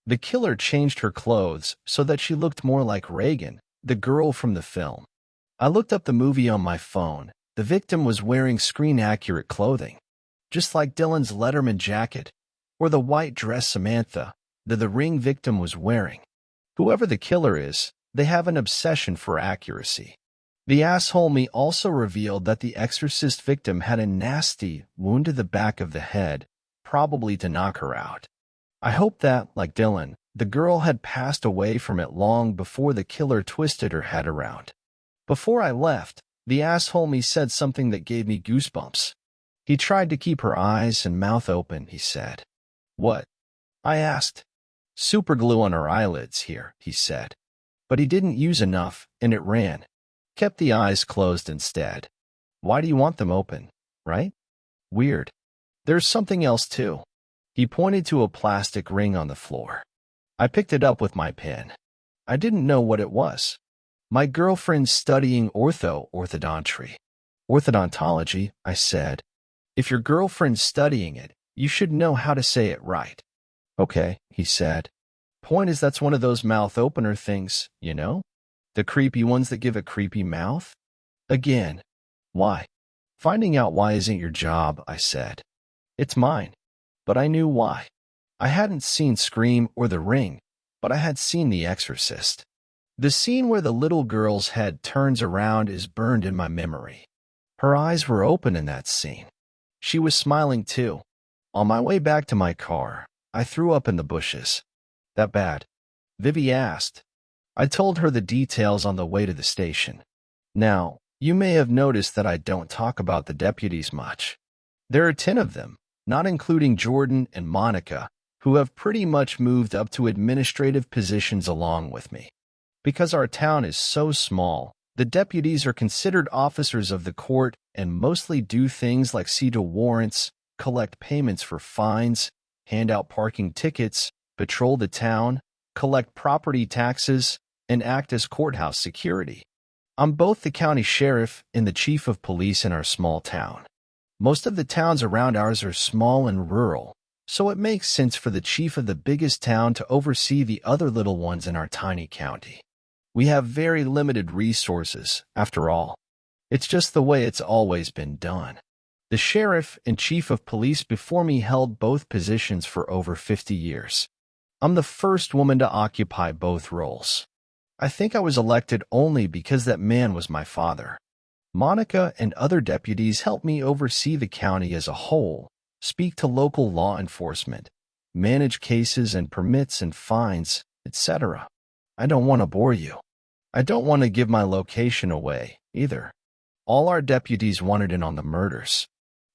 The killer changed her clothes so that she looked more like Reagan, the girl from the film. I looked up the movie on my phone. The victim was wearing screen-accurate clothing, just like Dylan's Letterman jacket or the white dress Samantha, the Ring victim was wearing. Whoever the killer is, they have an obsession for accuracy. The asshole me also revealed that the Exorcist victim had a nasty wound to the back of the head, probably to knock her out. I hope that, like Dylan, the girl had passed away from it long before the killer twisted her head around. Before I left, the asshole me said something that gave me goosebumps. He tried to keep her eyes and mouth open, he said. What? I asked. Super glue on her eyelids here, he said. But he didn't use enough, and it ran. Kept the eyes closed instead. Why do you want them open, right? Weird. There's something else too. He pointed to a plastic ring on the floor. I picked it up with my pen. I didn't know what it was. My girlfriend's studying orthodontry. Orthodontology, I said. If your girlfriend's studying it, you should know how to say it right. Okay, he said. Point is that's one of those mouth opener things, you know? The creepy ones that give a creepy mouth? Again. Why? Finding out why isn't your job, I said. It's mine. But I knew why. I hadn't seen Scream or The Ring, but I had seen The Exorcist. The scene where the little girl's head turns around is burned in my memory. Her eyes were open in that scene. She was smiling too. On my way back to my car, I threw up in the bushes. That bad? Vivi asked. I told her the details on the way to the station. Now, you may have noticed that I don't talk about the deputies much. There are 10 of them, not including Jordan and Monica, who have pretty much moved up to administrative positions along with me. Because our town is so small, the deputies are considered officers of the court and mostly do things like see to warrants, collect payments for fines, hand out parking tickets, patrol the town, collect property taxes, and act as courthouse security. I'm both the county sheriff and the chief of police in our small town. Most of the towns around ours are small and rural, so it makes sense for the chief of the biggest town to oversee the other little ones in our tiny county. We have very limited resources, after all. It's just the way it's always been done. The sheriff and chief of police before me held both positions for over 50 years. I'm the first woman to occupy both roles. I think I was elected only because that man was my father. Monica and other deputies help me oversee the county as a whole, speak to local law enforcement, manage cases and permits and fines, etc. I don't want to bore you. I don't want to give my location away, either. All our deputies wanted in on the murders.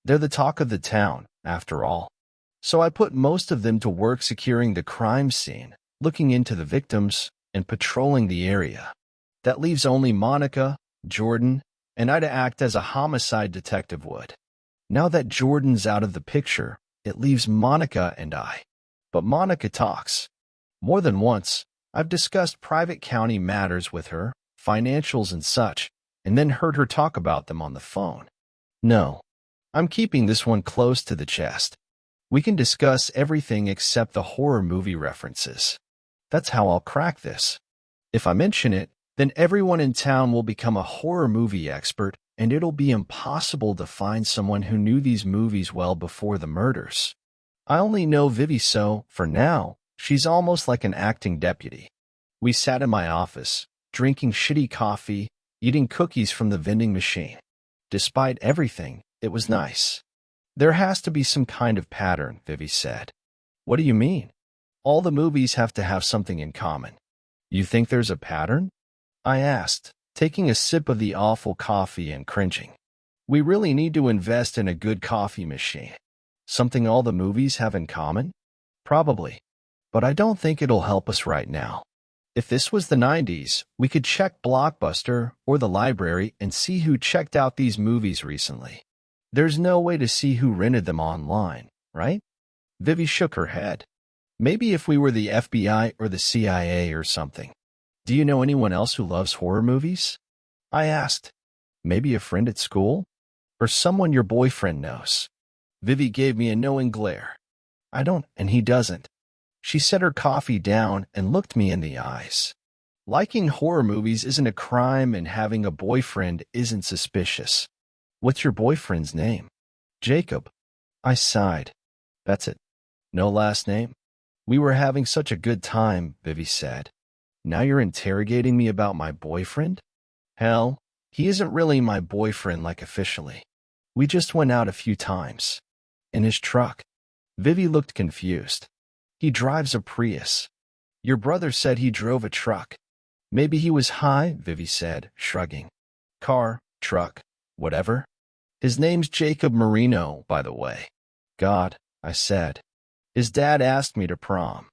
They're the talk of the town, after all. So I put most of them to work securing the crime scene, looking into the victims, and patrolling the area. That leaves only Monica, Jordan, and I to act as a homicide detective would. Now that Jordan's out of the picture, it leaves Monica and I. But Monica talks. More than once, I've discussed private county matters with her, financials and such, and then heard her talk about them on the phone. No, I'm keeping this one close to the chest. We can discuss everything except the horror movie references. That's how I'll crack this. If I mention it, then everyone in town will become a horror movie expert, and it'll be impossible to find someone who knew these movies well before the murders. I only know Vivi, so, for now, she's almost like an acting deputy. We sat in my office, drinking shitty coffee, eating cookies from the vending machine. Despite everything, it was nice. There has to be some kind of pattern, Vivi said. What do you mean? All the movies have to have something in common. You think there's a pattern? I asked, taking a sip of the awful coffee and cringing. We really need to invest in a good coffee machine. Something all the movies have in common? Probably. But I don't think it'll help us right now. If this was the 90s, we could check Blockbuster or the library and see who checked out these movies recently. There's no way to see who rented them online, right? Vivi shook her head. Maybe if we were the FBI or the CIA or something. Do you know anyone else who loves horror movies? I asked. Maybe a friend at school? Or someone your boyfriend knows? Vivi gave me a knowing glare. I don't, and he doesn't. She set her coffee down and looked me in the eyes. Liking horror movies isn't a crime, and having a boyfriend isn't suspicious. What's your boyfriend's name? Jacob. I sighed. That's it. No last name? We were having such a good time, Vivi said. Now you're interrogating me about my boyfriend? Hell, he isn't really my boyfriend, like officially. We just went out a few times. In his truck. Vivi looked confused. He drives a Prius. Your brother said he drove a truck. Maybe he was high, Vivi said, shrugging. Car, truck, whatever. His name's Jacob Marino, by the way. God, I said. His dad asked me to prom.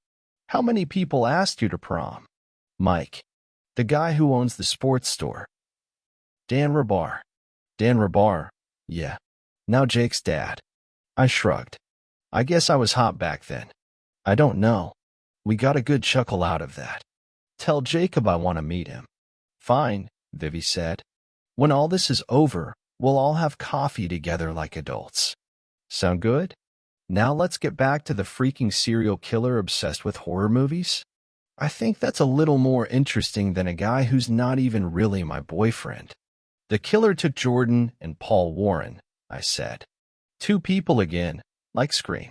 How many people asked you to prom? Mike. The guy who owns the sports store. Dan Rabar. Dan Rabar, yeah. Now Jake's dad. I shrugged. I guess I was hot back then. I don't know. We got a good chuckle out of that. Tell Jacob I want to meet him. Fine, Vivi said. When all this is over, we'll all have coffee together like adults. Sound good? Now let's get back to the freaking serial killer obsessed with horror movies. I think that's a little more interesting than a guy who's not even really my boyfriend. The killer took Jordan and Paul Warren, I said. Two people again, like Scream.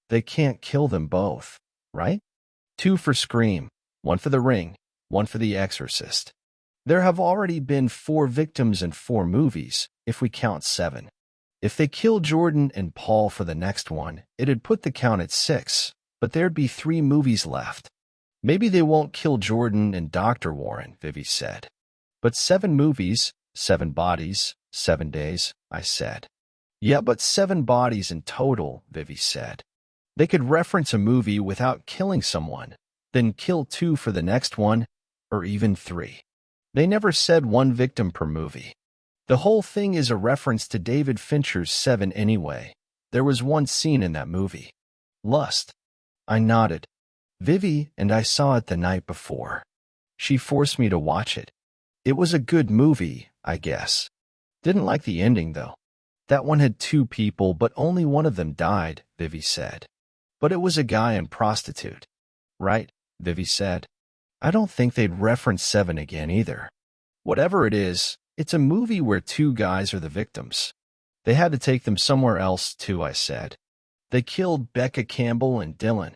They can't kill them both, right? Two for Scream, one for The Ring, one for The Exorcist. There have already been 4 victims in 4 movies, if we count 7. If they kill Jordan and Paul for the next one, it'd put the count at 6, but there'd be 3 movies left. Maybe they won't kill Jordan and Dr. Warren, Vivi said. But 7 movies, 7 bodies, 7 days, I said. Yeah, but 7 bodies in total, Vivi said. They could reference a movie without killing someone, then kill 2 for the next one, or even 3. They never said 1 victim per movie. The whole thing is a reference to David Fincher's Seven anyway. There was one scene in that movie. Lust. I nodded. Vivi and I saw it the night before. She forced me to watch it. It was a good movie, I guess. Didn't like the ending, though. That one had 2 people, but only one of them died, Vivi said. But it was a guy and prostitute. Right, Vivi said. I don't think they'd reference Seven again either. Whatever it is, it's a movie where 2 guys are the victims. They had to take them somewhere else, too, I said. They killed Becca Campbell and Dylan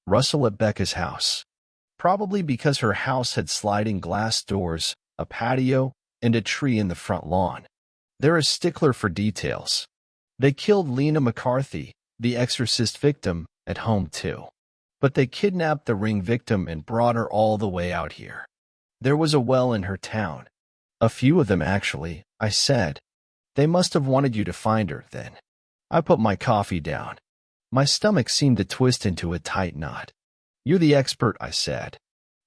Russell at Becca's house. Probably because her house had sliding glass doors, a patio, and a tree in the front lawn. They're a stickler for details. They killed Lena McCarthy, the Exorcist victim, at home too. But they kidnapped the Ring victim and brought her all the way out here. There was a well in her town. A few of them, actually, I said. They must have wanted you to find her, then. I put my coffee down. My stomach seemed to twist into a tight knot. You're the expert, I said.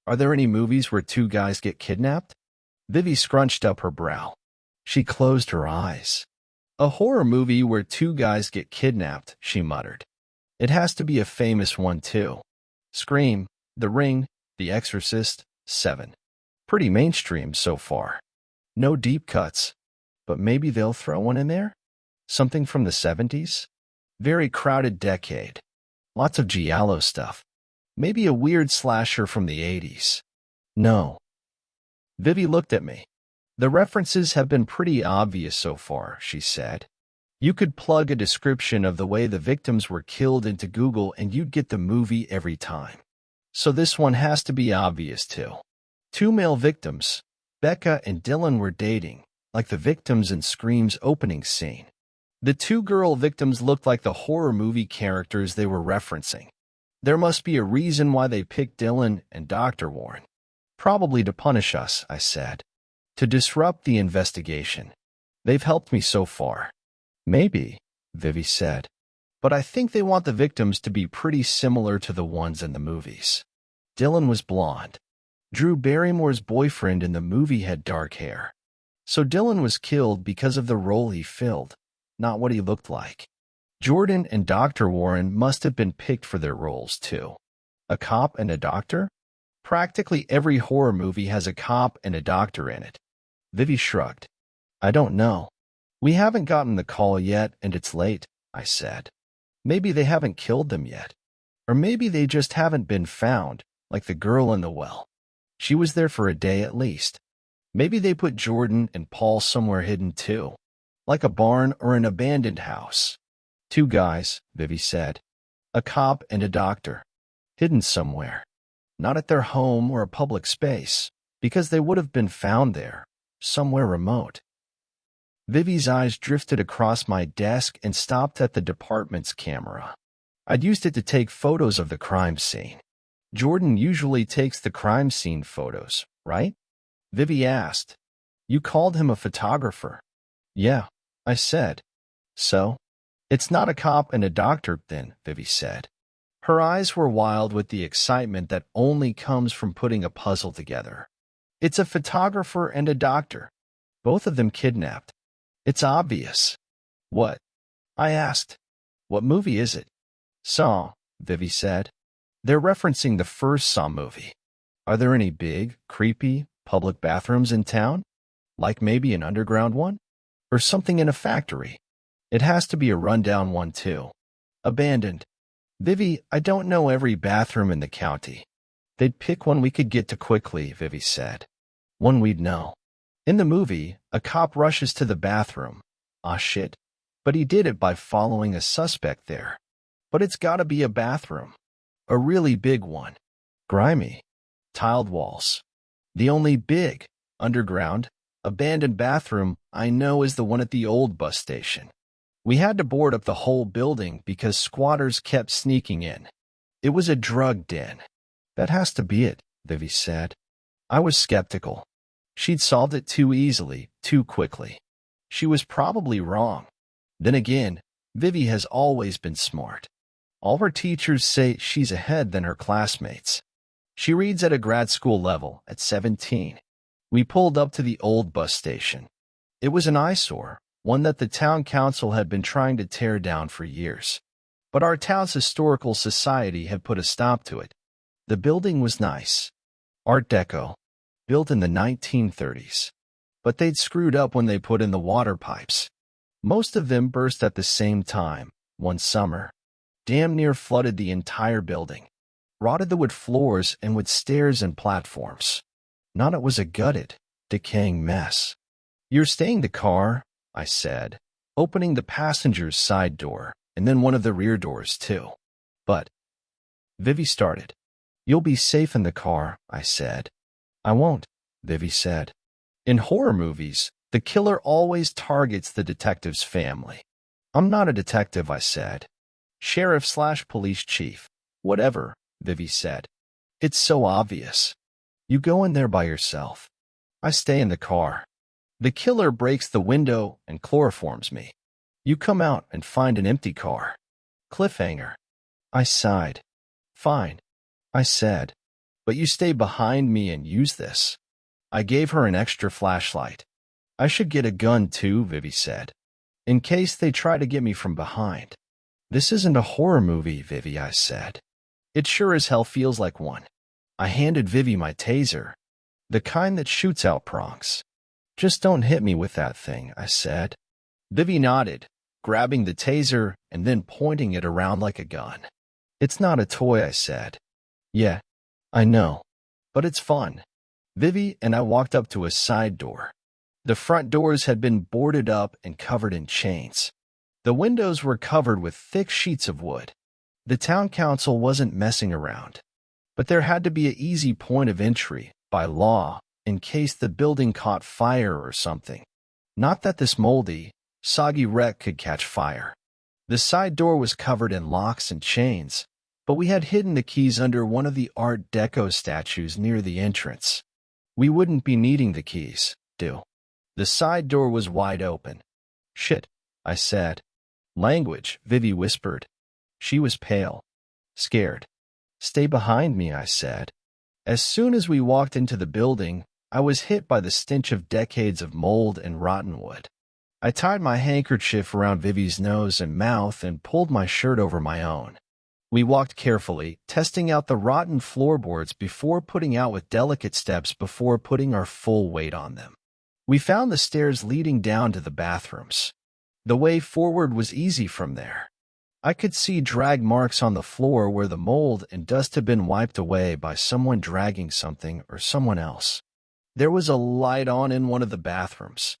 Are there any movies where 2 guys get kidnapped? Vivi scrunched up her brow. She closed her eyes. A horror movie where 2 guys get kidnapped, she muttered. It has to be a famous one, too. Scream, The Ring, The Exorcist, Seven. Pretty mainstream so far. No deep cuts. But maybe they'll throw one in there? Something from the 70s? Very crowded decade. Lots of giallo stuff. Maybe a weird slasher from the 80s. No. Vivi looked at me. The references have been pretty obvious so far, she said. You could plug a description of the way the victims were killed into Google and you'd get the movie every time. So this one has to be obvious too. 2 male victims. Becca and Dylan were dating, like the victims in Scream's opening scene. The 2 girl victims looked like the horror movie characters they were referencing. There must be a reason why they picked Dylan and Dr. Warren. Probably to punish us, I said. To disrupt the investigation. They've helped me so far. Maybe, Vivi said. But I think they want the victims to be pretty similar to the ones in the movies. Dylan was blonde. Drew Barrymore's boyfriend in the movie had dark hair. So Dylan was killed because of the role he filled, not what he looked like. Jordan and Dr. Warren must have been picked for their roles, too. A cop and a doctor? Practically every horror movie has a cop and a doctor in it. Vivi shrugged. I don't know. We haven't gotten the call yet, and it's late, I said. Maybe they haven't killed them yet. Or maybe they just haven't been found, like the girl in the well. She was there for a day at least. Maybe they put Jordan and Paul somewhere hidden too, like a barn or an abandoned house. 2 guys, Vivi said. A cop and a doctor. Hidden somewhere. Not at their home or a public space, because they would have been found there, somewhere remote. Vivi's eyes drifted across my desk and stopped at the department's camera. I'd used it to take photos of the crime scene. Jordan usually takes the crime scene photos, right? Vivi asked. You called him a photographer. Yeah, I said. So? It's not a cop and a doctor then, Vivi said. Her eyes were wild with the excitement that only comes from putting a puzzle together. It's a photographer and a doctor. Both of them kidnapped. It's obvious. What? I asked. What movie is it? Saw, Vivi said. They're referencing the first Saw movie. Are there any big, creepy, public bathrooms in town? Like maybe an underground one? Or something in a factory? It has to be a rundown one too. Abandoned. Vivi, I don't know every bathroom in the county. They'd pick one we could get to quickly, Vivi said. One we'd know. In the movie, a cop rushes to the bathroom. Ah shit. But he did it by following a suspect there. But it's gotta be a bathroom. A really big one. Grimy. Tiled walls. The only big, underground, abandoned bathroom I know is the one at the old bus station. We had to board up the whole building because squatters kept sneaking in. It was a drug den. That has to be it, Vivi said. I was skeptical. She'd solved it too easily, too quickly. She was probably wrong. Then again, Vivi has always been smart. All her teachers say she's ahead than her classmates. She reads at a grad school level at 17. We pulled up to the old bus station. It was an eyesore, one that the town council had been trying to tear down for years. But our town's historical society had put a stop to it. The building was nice. Art Deco, built in the 1930s. But they'd screwed up when they put in the water pipes. Most of them burst at the same time, one summer. Damn near flooded the entire building. Rotted the wood floors and wood stairs and platforms. Not it was a gutted, decaying mess. You're staying the car, I said, opening the passenger's side door, and then one of the rear doors too. But Vivi started. You'll be safe in the car, I said. I won't, Vivi said. In horror movies, the killer always targets the detective's family. I'm not a detective, I said. Sheriff/police chief. Whatever, Vivi said. It's so obvious. You go in there by yourself. I stay in the car. The killer breaks the window and chloroforms me. You come out and find an empty car. Cliffhanger. I sighed. Fine, I said. But you stay behind me and use this. I gave her an extra flashlight. I should get a gun too, Vivi said. In case they try to get me from behind. This isn't a horror movie, Vivi, I said. It sure as hell feels like one. I handed Vivi my taser. The kind that shoots out prongs. Just don't hit me with that thing, I said. Vivi nodded, grabbing the taser and then pointing it around like a gun. It's not a toy, I said. Yeah, I know. But it's fun. Vivi and I walked up to a side door. The front doors had been boarded up and covered in chains. The windows were covered with thick sheets of wood. The town council wasn't messing around. But there had to be an easy point of entry, by law, in case the building caught fire or something. Not that this moldy, soggy wreck could catch fire. The side door was covered in locks and chains, but we had hidden the keys under one of the Art Deco statues near the entrance. We wouldn't be needing the keys, The side door was wide open. Shit, I said. Language, Vivi whispered. She was pale. Scared. Stay behind me, I said. As soon as we walked into the building, I was hit by the stench of decades of mold and rotten wood. I tied my handkerchief around Vivi's nose and mouth and pulled my shirt over my own. We walked carefully, testing out the rotten floorboards before putting out with delicate steps before putting our full weight on them. We found the stairs leading down to the bathrooms. The way forward was easy from there. I could see drag marks on the floor where the mold and dust had been wiped away by someone dragging something or someone else. There was a light on in one of the bathrooms.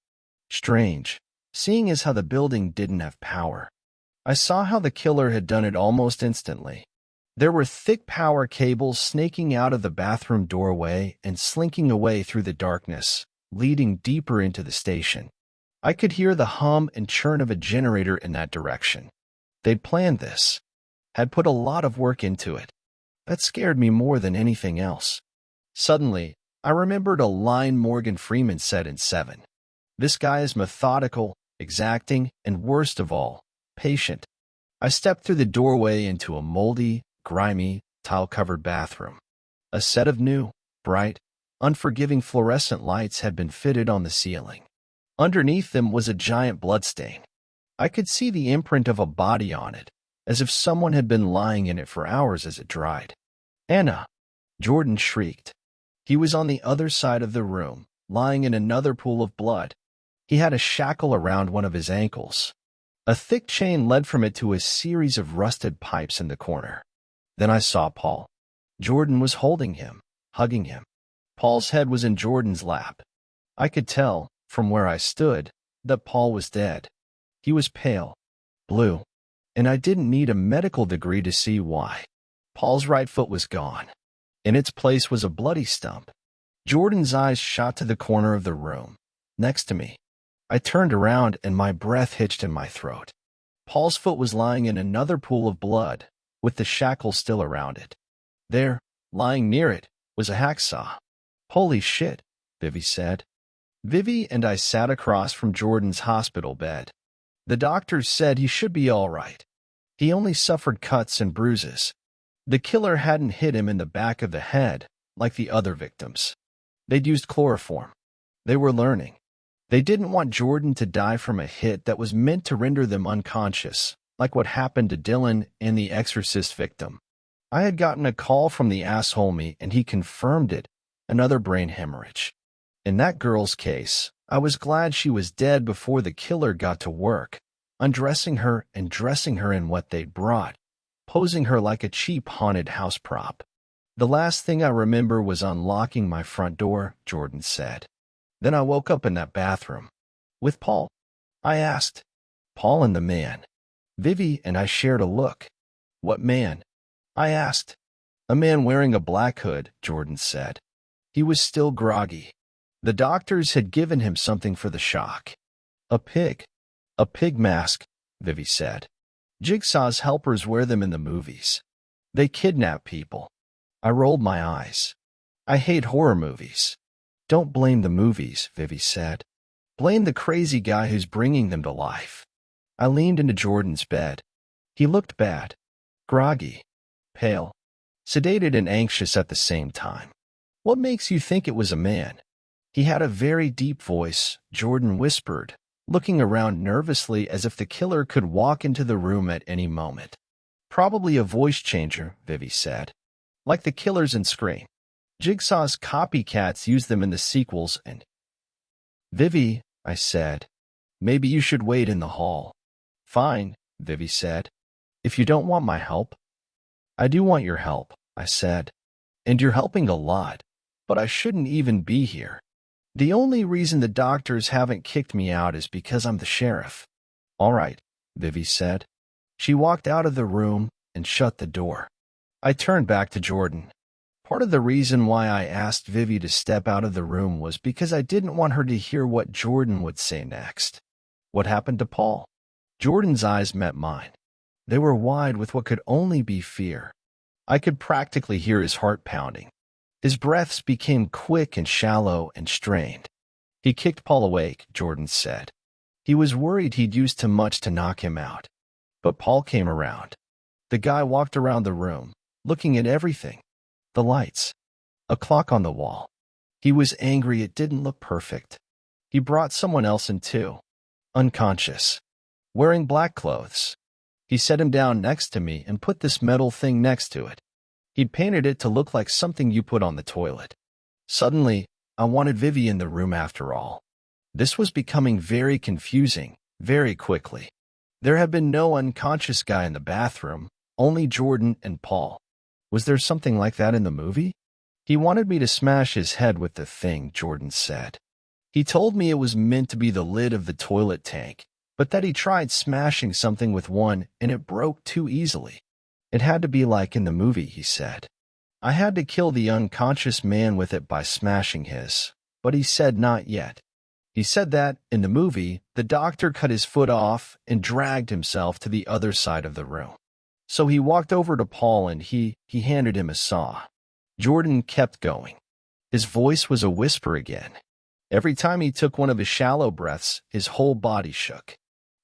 Strange, seeing as how the building didn't have power. I saw how the killer had done it almost instantly. There were thick power cables snaking out of the bathroom doorway and slinking away through the darkness, leading deeper into the station. I could hear the hum and churn of a generator in that direction. They'd planned this, had put a lot of work into it. That scared me more than anything else. Suddenly, I remembered a line Morgan Freeman said in Seven. This guy is methodical, exacting, and worst of all, patient. I stepped through the doorway into a moldy, grimy, tile-covered bathroom. A set of new, bright, unforgiving fluorescent lights had been fitted on the ceiling. Underneath them was a giant bloodstain. I could see the imprint of a body on it, as if someone had been lying in it for hours as it dried. "Anna!" Jordan shrieked. He was on the other side of the room, lying in another pool of blood. He had a shackle around one of his ankles. A thick chain led from it to a series of rusted pipes in the corner. Then I saw Paul. Jordan was holding him, hugging him. Paul's head was in Jordan's lap. I could tell, from where I stood, that Paul was dead. He was pale, blue, and I didn't need a medical degree to see why. Paul's right foot was gone. In its place was a bloody stump. Jordan's eyes shot to the corner of the room, next to me. I turned around and my breath hitched in my throat. Paul's foot was lying in another pool of blood, with the shackle still around it. There, lying near it, was a hacksaw. "Holy shit," Vivi said. Vivi and I sat across from Jordan's hospital bed. The doctors said he should be all right. He only suffered cuts and bruises. The killer hadn't hit him in the back of the head, like the other victims. They'd used chloroform. They were learning. They didn't want Jordan to die from a hit that was meant to render them unconscious, like what happened to Dylan and the Exorcist victim. I had gotten a call from the asshole me and he confirmed it, another brain hemorrhage. In that girl's case, I was glad she was dead before the killer got to work, undressing her and dressing her in what they'd brought, posing her like a cheap haunted house prop. "The last thing I remember was unlocking my front door," Jordan said. "Then I woke up in that bathroom. With Paul." I asked. "Paul and the man." Vivi and I shared a look. "What man?" I asked. "A man wearing a black hood," Jordan said. He was still groggy. The doctors had given him something for the shock. "A pig. A pig mask," Vivi said. "Jigsaw's helpers wear them in the movies. They kidnap people." I rolled my eyes. "I hate horror movies." "Don't blame the movies," Vivi said. "Blame the crazy guy who's bringing them to life." I leaned into Jordan's bed. He looked bad. Groggy. Pale. Sedated and anxious at the same time. "What makes you think it was a man?" He had a very deep voice, Jordan whispered, looking around nervously as if the killer could walk into the room at any moment. "Probably a voice changer," Vivi said. "Like the killers in Scream. Jigsaw's copycats use them in the sequels and—" "Vivi," I said, "maybe you should wait in the hall." "Fine," Vivi said. "If you don't want my help." "I do want your help," I said. "And you're helping a lot, but I shouldn't even be here. The only reason the doctors haven't kicked me out is because I'm the sheriff." "All right," Vivi said. She walked out of the room and shut the door. I turned back to Jordan. Part of the reason why I asked Vivi to step out of the room was because I didn't want her to hear what Jordan would say next. What happened to Paul? Jordan's eyes met mine. They were wide with what could only be fear. I could practically hear his heart pounding. His breaths became quick and shallow and strained. "He kicked Paul awake," Jordan said. "He was worried he'd used too much to knock him out. But Paul came around." The guy walked around the room, looking at everything. The lights. A clock on the wall. He was angry it didn't look perfect. He brought someone else in too. Unconscious. Wearing black clothes. He set him down next to me and put this metal thing next to it. He'd painted it to look like something you put on the toilet. Suddenly, I wanted Vivi in the room after all. This was becoming very confusing, very quickly. There had been no unconscious guy in the bathroom, only Jordan and Paul. Was there something like that in the movie? He wanted me to smash his head with the thing, Jordan said. He told me it was meant to be the lid of the toilet tank, but that he tried smashing something with one and it broke too easily. It had to be like in the movie, he said. I had to kill the unconscious man with it by smashing his, but he said not yet. He said that, in the movie, the doctor cut his foot off and dragged himself to the other side of the room. So he walked over to Paul and he handed him a saw. Jordan kept going. His voice was a whisper again. Every time he took one of his shallow breaths, his whole body shook.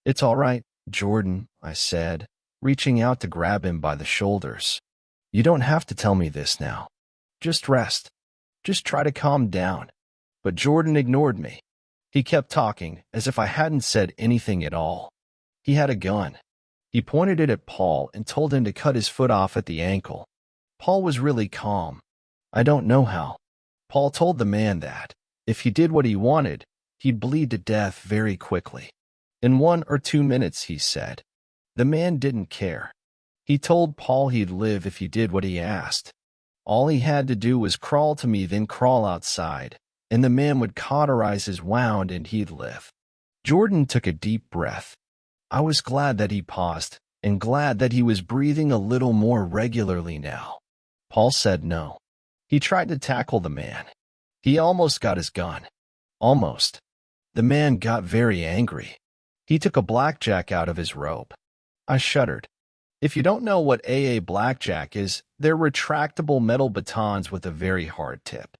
It's all right, Jordan, I said, reaching out to grab him by the shoulders. You don't have to tell me this now. Just rest. Just try to calm down. But Jordan ignored me. He kept talking, as if I hadn't said anything at all. He had a gun. He pointed it at Paul and told him to cut his foot off at the ankle. Paul was really calm. I don't know how. Paul told the man that, if he did what he wanted, he'd bleed to death very quickly. In 1 or 2 minutes, he said. The man didn't care. He told Paul he'd live if he did what he asked. All he had to do was crawl to me, then crawl outside, and the man would cauterize his wound and he'd live. Jordan took a deep breath. I was glad that he paused, and glad that he was breathing a little more regularly now. Paul said no. He tried to tackle the man. He almost got his gun. Almost. The man got very angry. He took a blackjack out of his robe. I shuddered. If you don't know what AA blackjack is, they're retractable metal batons with a very hard tip.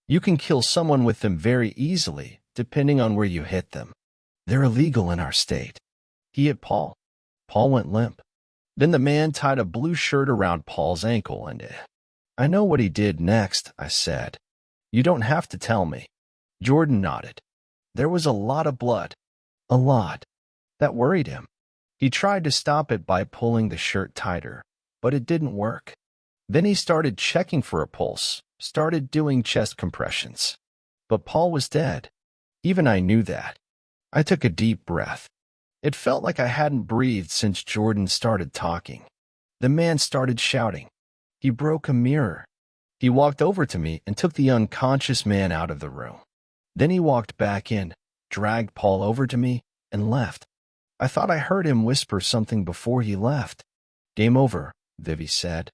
You can kill someone with them very easily, depending on where you hit them. They're illegal in our state. He hit Paul. Paul went limp. Then the man tied a blue shirt around Paul's ankle and I know what he did next, I said. You don't have to tell me. Jordan nodded. There was a lot of blood. A lot. That worried him. He tried to stop it by pulling the shirt tighter, but it didn't work. Then he started checking for a pulse, started doing chest compressions. But Paul was dead. Even I knew that. I took a deep breath. It felt like I hadn't breathed since Jordan started talking. The man started shouting. He broke a mirror. He walked over to me and took the unconscious man out of the room. Then he walked back in, dragged Paul over to me, and left. I thought I heard him whisper something before he left. Game over, Vivi said.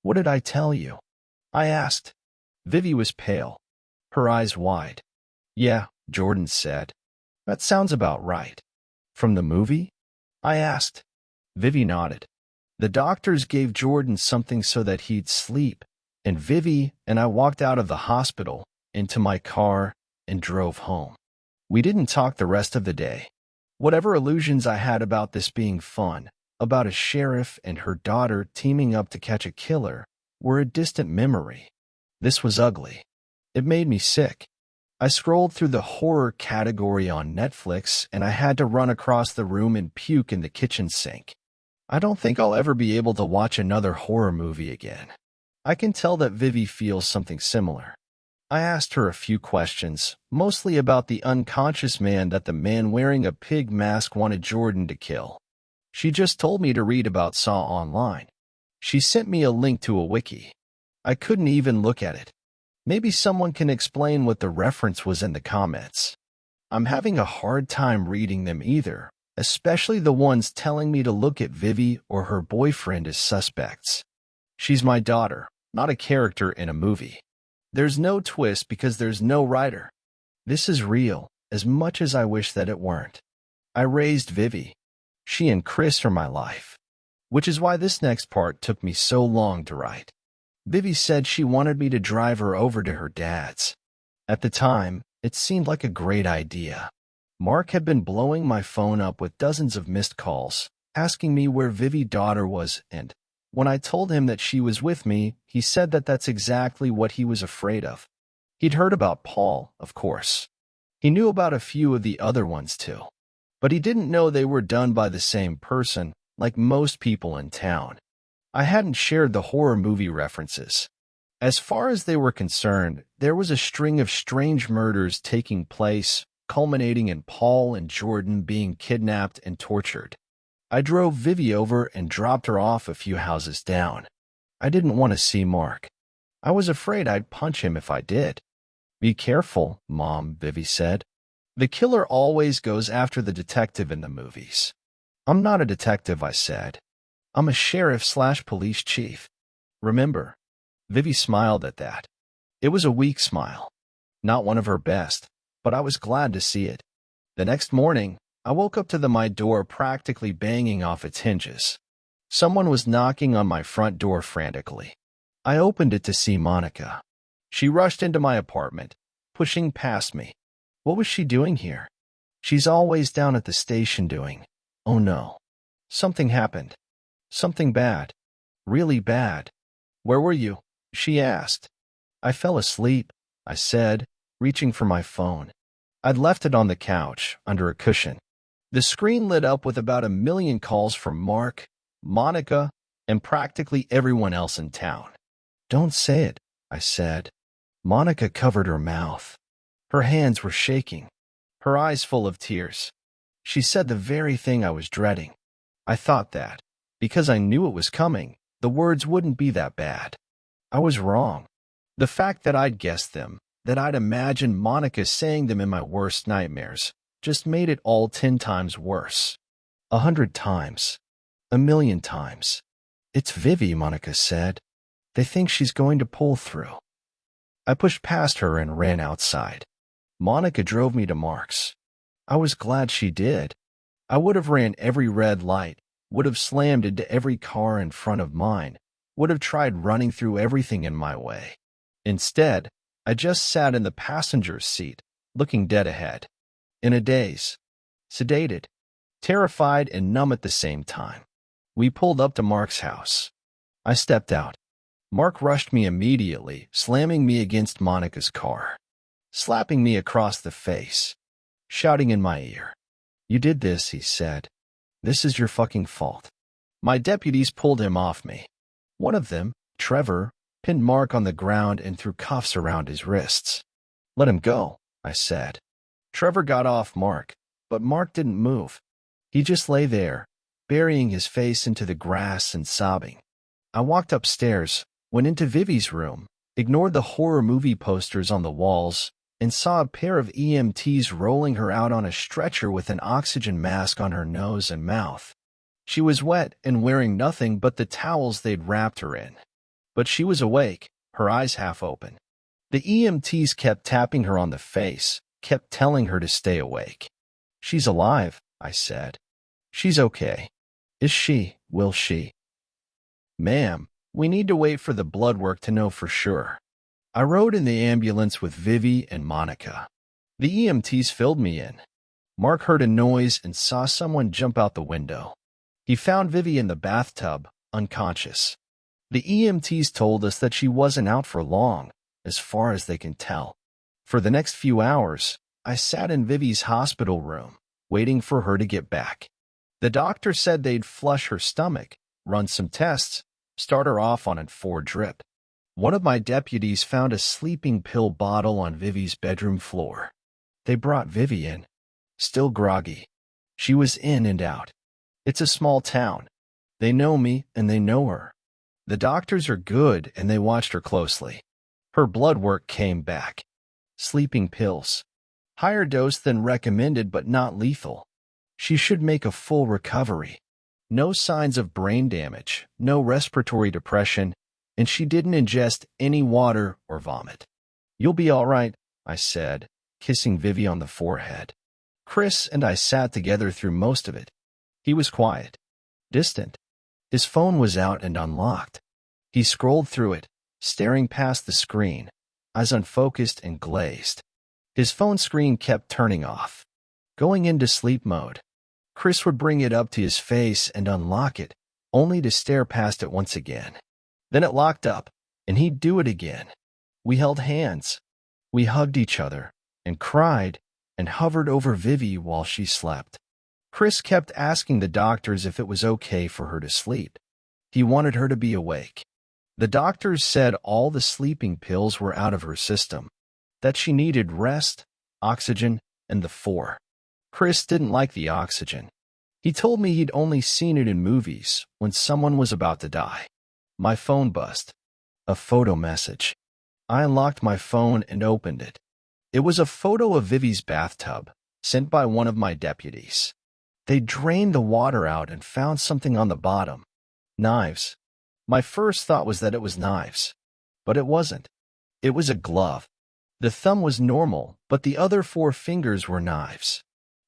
What did I tell you? I asked. Vivi was pale, her eyes wide. Yeah, Jordan said. That sounds about right. From the movie? I asked. Vivi nodded. The doctors gave Jordan something so that he'd sleep, and Vivi and I walked out of the hospital, into my car, and drove home. We didn't talk the rest of the day. Whatever illusions I had about this being fun, about a sheriff and her daughter teaming up to catch a killer, were a distant memory. This was ugly. It made me sick. I scrolled through the horror category on Netflix, and I had to run across the room and puke in the kitchen sink. I don't think I'll ever be able to watch another horror movie again. I can tell that Vivi feels something similar. I asked her a few questions, mostly about the unconscious man that the man wearing a pig mask wanted Jordan to kill. She just told me to read about Saw online. She sent me a link to a wiki. I couldn't even look at it. Maybe someone can explain what the reference was in the comments. I'm having a hard time reading them either, especially the ones telling me to look at Vivi or her boyfriend as suspects. She's my daughter, not a character in a movie. There's no twist because there's no writer. This is real, as much as I wish that it weren't. I raised Vivi. She and Chris are my life. Which is why this next part took me so long to write. Vivi said she wanted me to drive her over to her dad's. At the time, it seemed like a great idea. Mark had been blowing my phone up with dozens of missed calls, asking me where Vivi's daughter was, and when I told him that she was with me, he said that that's exactly what he was afraid of. He'd heard about Paul, of course. He knew about a few of the other ones too. But he didn't know they were done by the same person, like most people in town. I hadn't shared the horror movie references. As far as they were concerned, there was a string of strange murders taking place, culminating in Paul and Jordan being kidnapped and tortured. I drove Vivi over and dropped her off a few houses down. I didn't want to see Mark. I was afraid I'd punch him if I did. Be careful, Mom, Vivi said. The killer always goes after the detective in the movies. I'm not a detective, I said. I'm a sheriff/police chief. Remember? Vivi smiled at that. It was a weak smile. Not one of her best, but I was glad to see it. The next morning, I woke up to my door practically banging off its hinges. Someone was knocking on my front door frantically. I opened it to see Monica. She rushed into my apartment, pushing past me. What was she doing here? She's always down at the station doing. Oh no. Something happened. Something bad. Really bad. Where were you? She asked. I fell asleep, I said, reaching for my phone. I'd left it on the couch, under a cushion. The screen lit up with about 1 million calls from Mark, Monica, and practically everyone else in town. Don't say it, I said. Monica covered her mouth. Her hands were shaking, her eyes full of tears. She said the very thing I was dreading. I thought that, because I knew it was coming, the words wouldn't be that bad. I was wrong. The fact that I'd guessed them, that I'd imagined Monica saying them in my worst nightmares, just made it all 10 times worse. 100 times. 1 million times. It's Vivi, Monica said. They think she's going to pull through. I pushed past her and ran outside. Monica drove me to Mark's. I was glad she did. I would have ran every red light, would have slammed into every car in front of mine, would have tried running through everything in my way. Instead, I just sat in the passenger's seat, looking dead ahead. In a daze. Sedated. Terrified and numb at the same time. We pulled up to Mark's house. I stepped out. Mark rushed me immediately, slamming me against Monica's car, slapping me across the face, shouting in my ear. You did this, he said. This is your fucking fault. My deputies pulled him off me. One of them, Trevor, pinned Mark on the ground and threw cuffs around his wrists. Let him go, I said. Trevor got off Mark, but Mark didn't move. He just lay there, burying his face into the grass and sobbing. I walked upstairs, went into Vivi's room, ignored the horror movie posters on the walls, and saw a pair of EMTs rolling her out on a stretcher with an oxygen mask on her nose and mouth. She was wet and wearing nothing but the towels they'd wrapped her in. But she was awake, her eyes half open. The EMTs kept tapping her on the face, kept telling her to stay awake. She's alive, I said. She's okay. Is she? Will she? Ma'am, we need to wait for the blood work to know for sure. I rode in the ambulance with Vivi and Monica. The EMTs filled me in. Mark heard a noise and saw someone jump out the window. He found Vivi in the bathtub, unconscious. The EMTs told us that she wasn't out for long, as far as they can tell. For the next few hours, I sat in Vivi's hospital room, waiting for her to get back. The doctor said they'd flush her stomach, run some tests, start her off on a 4-drip. One of my deputies found a sleeping pill bottle on Vivi's bedroom floor. They brought Vivi in, still groggy. She was in and out. It's a small town. They know me and they know her. The doctors are good and they watched her closely. Her blood work came back. Sleeping pills. Higher dose than recommended but not lethal. She should make a full recovery. No signs of brain damage, no respiratory depression, and she didn't ingest any water or vomit. You'll be all right, I said, kissing Vivi on the forehead. Chris and I sat together through most of it. He was quiet, distant. His phone was out and unlocked. He scrolled through it, staring past the screen, eyes unfocused and glazed. His phone screen kept turning off, going into sleep mode. Chris would bring it up to his face and unlock it, only to stare past it once again. Then it locked up, and he'd do it again. We held hands. We hugged each other, and cried, and hovered over Vivi while she slept. Chris kept asking the doctors if it was okay for her to sleep. He wanted her to be awake. The doctors said all the sleeping pills were out of her system, that she needed rest, oxygen, and the 4. Chris didn't like the oxygen. He told me he'd only seen it in movies when someone was about to die. My phone buzzed. A photo message. I unlocked my phone and opened it. It was a photo of Vivi's bathtub, sent by one of my deputies. They drained the water out and found something on the bottom. Knives. My first thought was that it was knives. But it wasn't. It was a glove. The thumb was normal, but the other 4 fingers were knives.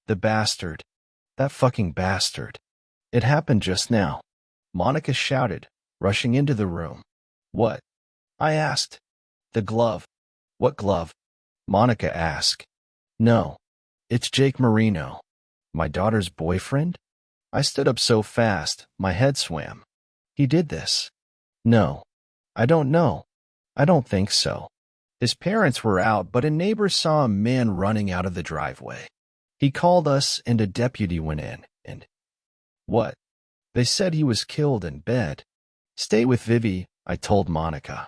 The bastard. That fucking bastard. It happened just now. Monica shouted, rushing into the room. What? I asked. The glove. What glove? Monica asked. No. It's Jake Marino. My daughter's boyfriend? I stood up so fast, my head swam. He did this. No. I don't know. I don't think so. His parents were out, but a neighbor saw a man running out of the driveway. He called us and a deputy went in, and... What? They said he was killed in bed. Stay with Vivi, I told Monica.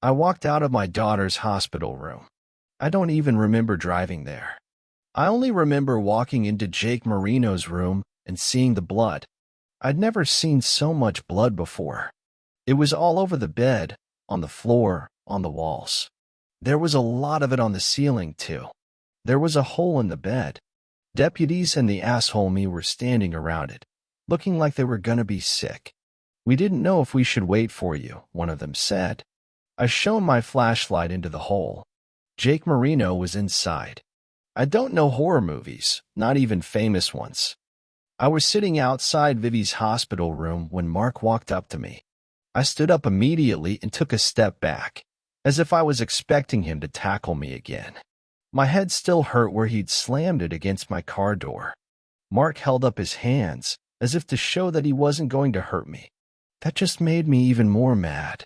I walked out of my daughter's hospital room. I don't even remember driving there. I only remember walking into Jake Marino's room and seeing the blood. I'd never seen so much blood before. It was all over the bed, on the floor, on the walls. There was a lot of it on the ceiling, too. There was a hole in the bed. Deputies and the asshole me were standing around it, looking like they were gonna be sick. We didn't know if we should wait for you, one of them said. I shone my flashlight into the hole. Jake Marino was inside. I don't know horror movies, not even famous ones. I was sitting outside Vivi's hospital room when Mark walked up to me. I stood up immediately and took a step back, as if I was expecting him to tackle me again. My head still hurt where he'd slammed it against my car door. Mark held up his hands, as if to show that he wasn't going to hurt me. That just made me even more mad.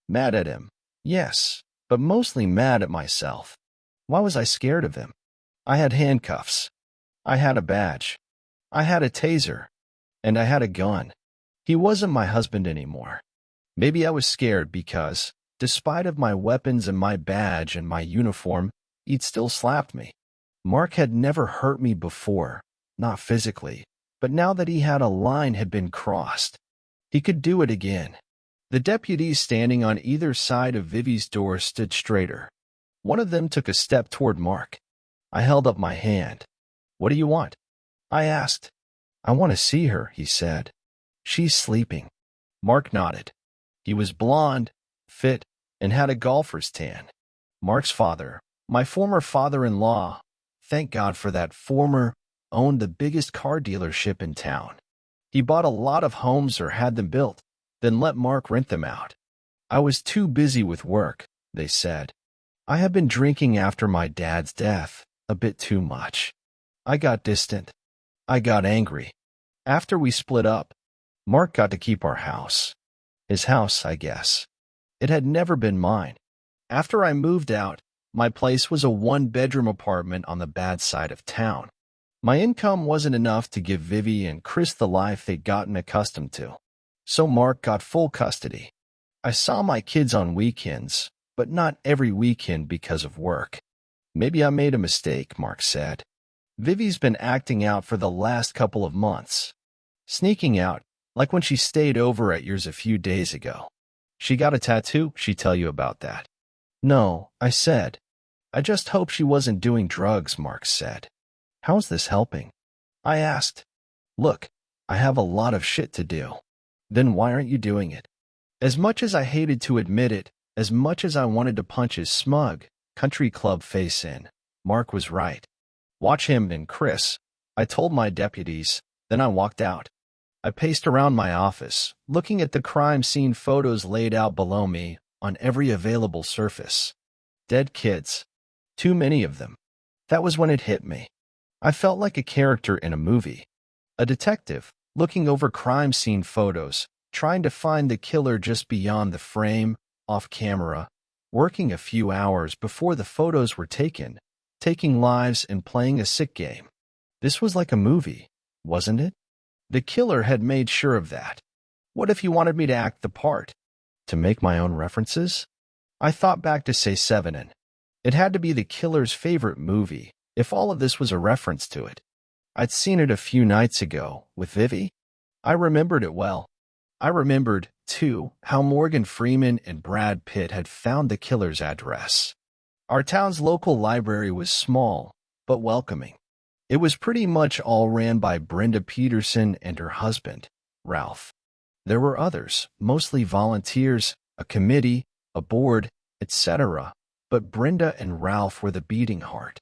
Mad at him, yes, but mostly mad at myself. Why was I scared of him? I had handcuffs. I had a badge. I had a taser. And I had a gun. He wasn't my husband anymore. Maybe I was scared because, despite of my weapons and my badge and my uniform, he'd still slapped me. Mark had never hurt me before, not physically, but now that he had a line had been crossed, he could do it again. The deputies standing on either side of Vivi's door stood straighter. One of them took a step toward Mark. I held up my hand. What do you want? I asked. I want to see her, he said. She's sleeping. Mark nodded. He was blonde, fit, and had a golfer's tan. Mark's father, my former father-in-law, thank God for that former, owned the biggest car dealership in town. He bought a lot of homes or had them built, then let Mark rent them out. I was too busy with work, they said. I had been drinking after my dad's death, a bit too much. I got distant. I got angry. After we split up, Mark got to keep our house. His house, I guess. It had never been mine. After I moved out, my place was a 1-bedroom apartment on the bad side of town. My income wasn't enough to give Vivi and Chris the life they'd gotten accustomed to. So Mark got full custody. I saw my kids on weekends, but not every weekend because of work. Maybe I made a mistake, Mark said. Vivi's been acting out for the last couple of months. Sneaking out, like when she stayed over at yours a few days ago. She got a tattoo? She tell you about that? No, I said. I just hope she wasn't doing drugs, Mark said. How's this helping? I asked. Look, I have a lot of shit to do. Then why aren't you doing it? As much as I hated to admit it, as much as I wanted to punch his smug, country club face in, Mark was right. Watch him and Chris, I told my deputies, then I walked out. I paced around my office, looking at the crime scene photos laid out below me on every available surface. Dead kids. Too many of them. That was when it hit me. I felt like a character in a movie. A detective, looking over crime scene photos, trying to find the killer just beyond the frame, off camera, working a few hours before the photos were taken, taking lives and playing a sick game. This was like a movie, wasn't it? The killer had made sure of that. What if he wanted me to act the part? To make my own references? I thought back to say Seven. It had to be the killer's favorite movie, If all of this was a reference to it. I'd seen it a few nights ago with Vivi. I remembered it well. I remembered, too, how Morgan Freeman and Brad Pitt had found the killer's address. Our town's local library was small, but welcoming. It was pretty much all ran by Brenda Peterson and her husband, Ralph. There were others, mostly volunteers, a committee, a board, etc., but Brenda and Ralph were the beating heart.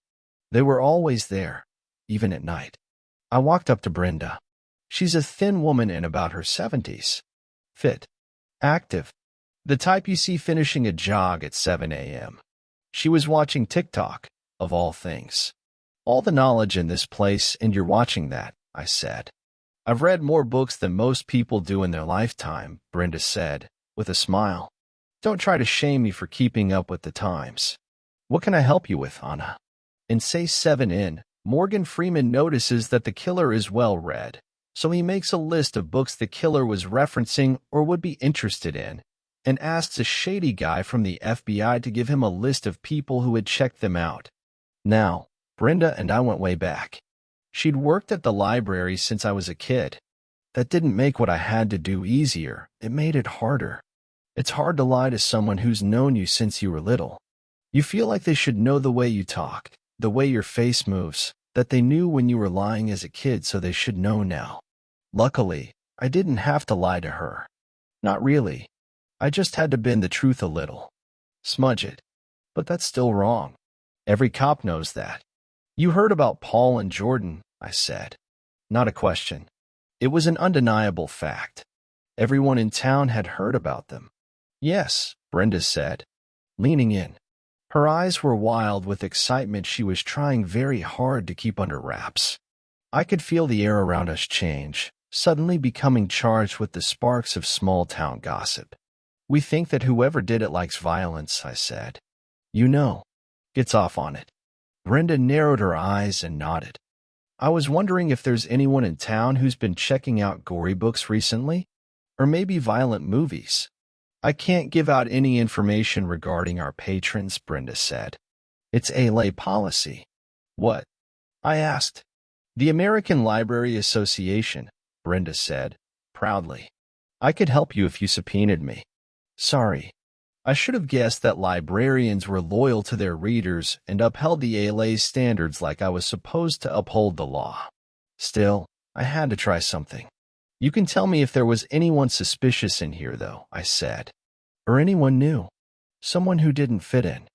They were always there, even at night. I walked up to Brenda. She's a thin woman in about her 70s. Fit. Active. The type you see finishing a jog at 7 a.m. She was watching TikTok, of all things. All the knowledge in this place, and you're watching that, I said. I've read more books than most people do in their lifetime, Brenda said, with a smile. Don't try to shame me for keeping up with the times. What can I help you with, Anna? In Say 7 in, Morgan Freeman notices that the killer is well read, so he makes a list of books the killer was referencing or would be interested in, and asks a shady guy from the FBI to give him a list of people who had checked them out. Now, Brenda and I went way back. She'd worked at the library since I was a kid. That didn't make what I had to do easier, it made it harder. It's hard to lie to someone who's known you since you were little. You feel like they should know the way you talk, the way your face moves, that they knew when you were lying as a kid, so they should know now. Luckily, I didn't have to lie to her. Not really. I just had to bend the truth a little. Smudge it. But that's still wrong. Every cop knows that. You heard about Paul and Jordan, I said. Not a question. It was an undeniable fact. Everyone in town had heard about them. Yes, Brenda said, leaning in. Her eyes were wild with excitement she was trying very hard to keep under wraps. I could feel the air around us change, suddenly becoming charged with the sparks of small-town gossip. We think that whoever did it likes violence, I said. You know, gets off on it. Brenda narrowed her eyes and nodded. I was wondering if there's anyone in town who's been checking out gory books recently, or maybe violent movies. I can't give out any information regarding our patrons, Brenda said. It's ALA policy. What? I asked. The American Library Association, Brenda said, proudly. I could help you if you subpoenaed me. Sorry. I should have guessed that librarians were loyal to their readers and upheld the ALA's standards like I was supposed to uphold the law. Still, I had to try something. You can tell me if there was anyone suspicious in here, though, I said. Or anyone new. Someone who didn't fit in.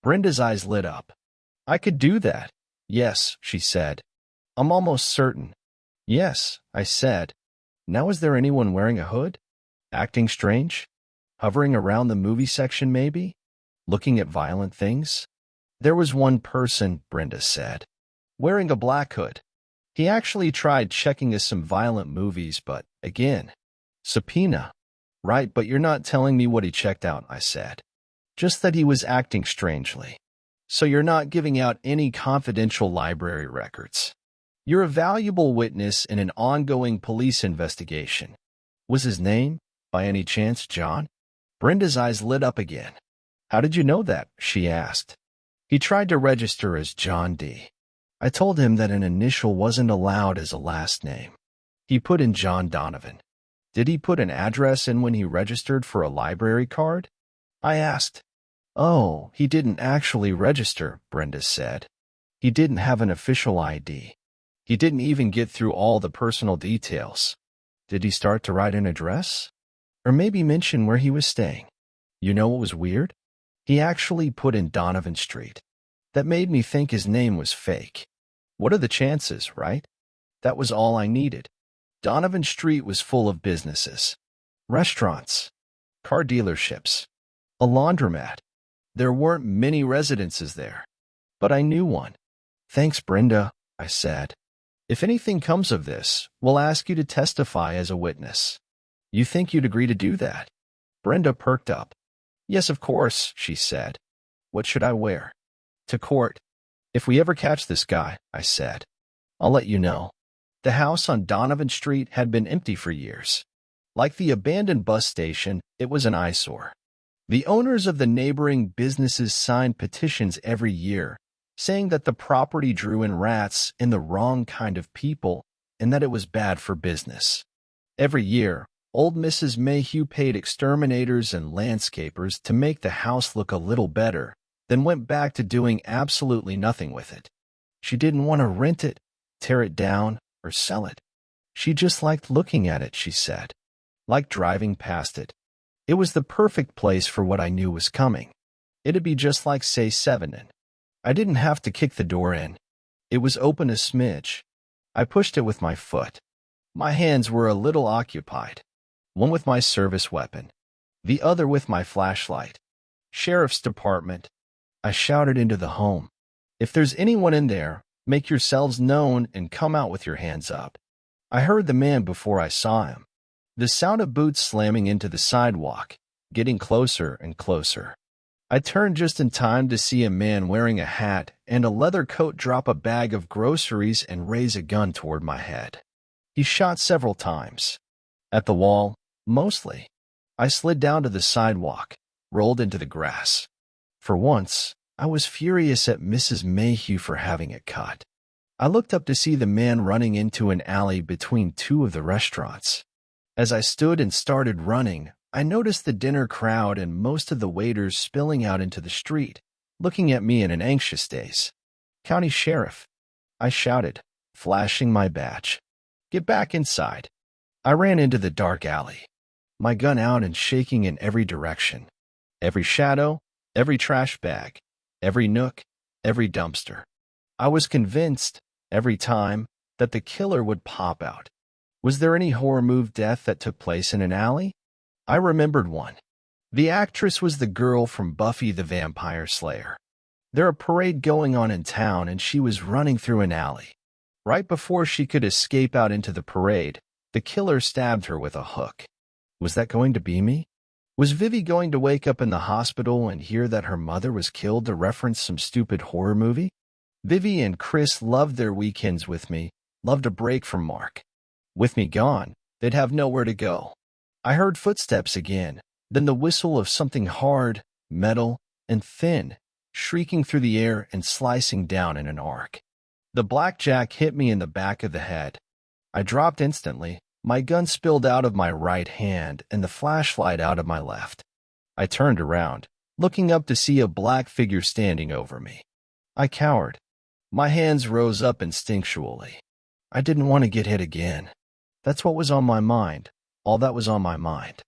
Brenda's eyes lit up. I could do that. Yes, she said. I'm almost certain. Yes, I said. Now is there anyone wearing a hood? Acting strange? Hovering around the movie section, maybe? Looking at violent things? There was one person, Brenda said, wearing a black hood. He actually tried checking us some violent movies, but, again, subpoena. Right, but you're not telling me what he checked out, I said. Just that he was acting strangely. So you're not giving out any confidential library records. You're a valuable witness in an ongoing police investigation. Was his name, by any chance, John? Brenda's eyes lit up again. How did you know that? She asked. He tried to register as John D. I told him that an initial wasn't allowed as a last name. He put in John Donovan. Did he put an address in when he registered for a library card? I asked. Oh, he didn't actually register, Brenda said. He didn't have an official ID. He didn't even get through all the personal details. Did he start to write an address? Or maybe mention where he was staying? You know what was weird? He actually put in Donovan Street. That made me think his name was fake. What are the chances, right? That was all I needed. Donovan Street was full of businesses. Restaurants. Car dealerships. A laundromat. There weren't many residences there. But I knew one. Thanks, Brenda, I said. If anything comes of this, we'll ask you to testify as a witness. You think you'd agree to do that? Brenda perked up. Yes, of course, she said. What should I wear? To court. If we ever catch this guy, I said, I'll let you know. The house on Donovan Street had been empty for years. Like the abandoned bus station, it was an eyesore. The owners of the neighboring businesses signed petitions every year, saying that the property drew in rats and the wrong kind of people and that it was bad for business. Every year, old Mrs. Mayhew paid exterminators and landscapers to make the house look a little better, then went back to doing absolutely nothing with it. She didn't want to rent it, tear it down, or sell it. She just liked looking at it, she said. Like driving past it. It was the perfect place for what I knew was coming. It'd be just like, say, 7 in. I didn't have to kick the door in. It was open a smidge. I pushed it with my foot. My hands were a little occupied. One with my service weapon. The other with my flashlight. Sheriff's Department. I shouted into the home. If there's anyone in there, make yourselves known and come out with your hands up. I heard the man before I saw him. The sound of boots slamming into the sidewalk, getting closer and closer. I turned just in time to see a man wearing a hat and a leather coat drop a bag of groceries and raise a gun toward my head. He shot several times. At the wall, mostly. I slid down to the sidewalk, rolled into the grass. For once, I was furious at Mrs. Mayhew for having it cut. I looked up to see the man running into an alley between two of the restaurants. As I stood and started running, I noticed the dinner crowd and most of the waiters spilling out into the street, looking at me in an anxious daze. "County Sheriff," I shouted, flashing my badge. "Get back inside." I ran into the dark alley, my gun out and shaking in every direction. Every shadow, every trash bag, every nook, every dumpster. I was convinced, every time, that the killer would pop out. Was there any horror movie death that took place in an alley? I remembered one. The actress was the girl from Buffy the Vampire Slayer. There a parade going on in town and she was running through an alley. Right before she could escape out into the parade, the killer stabbed her with a hook. Was that going to be me? Was Vivi going to wake up in the hospital and hear that her mother was killed to reference some stupid horror movie? Vivi and Chris loved their weekends with me, loved a break from Mark. With me gone, they'd have nowhere to go. I heard footsteps again, then the whistle of something hard, metal, and thin, shrieking through the air and slicing down in an arc. The blackjack hit me in the back of the head. I dropped instantly, my gun spilled out of my right hand and the flashlight out of my left. I turned around, looking up to see a black figure standing over me. I cowered. My hands rose up instinctually. I didn't want to get hit again. That's what was on my mind, all that was on my mind.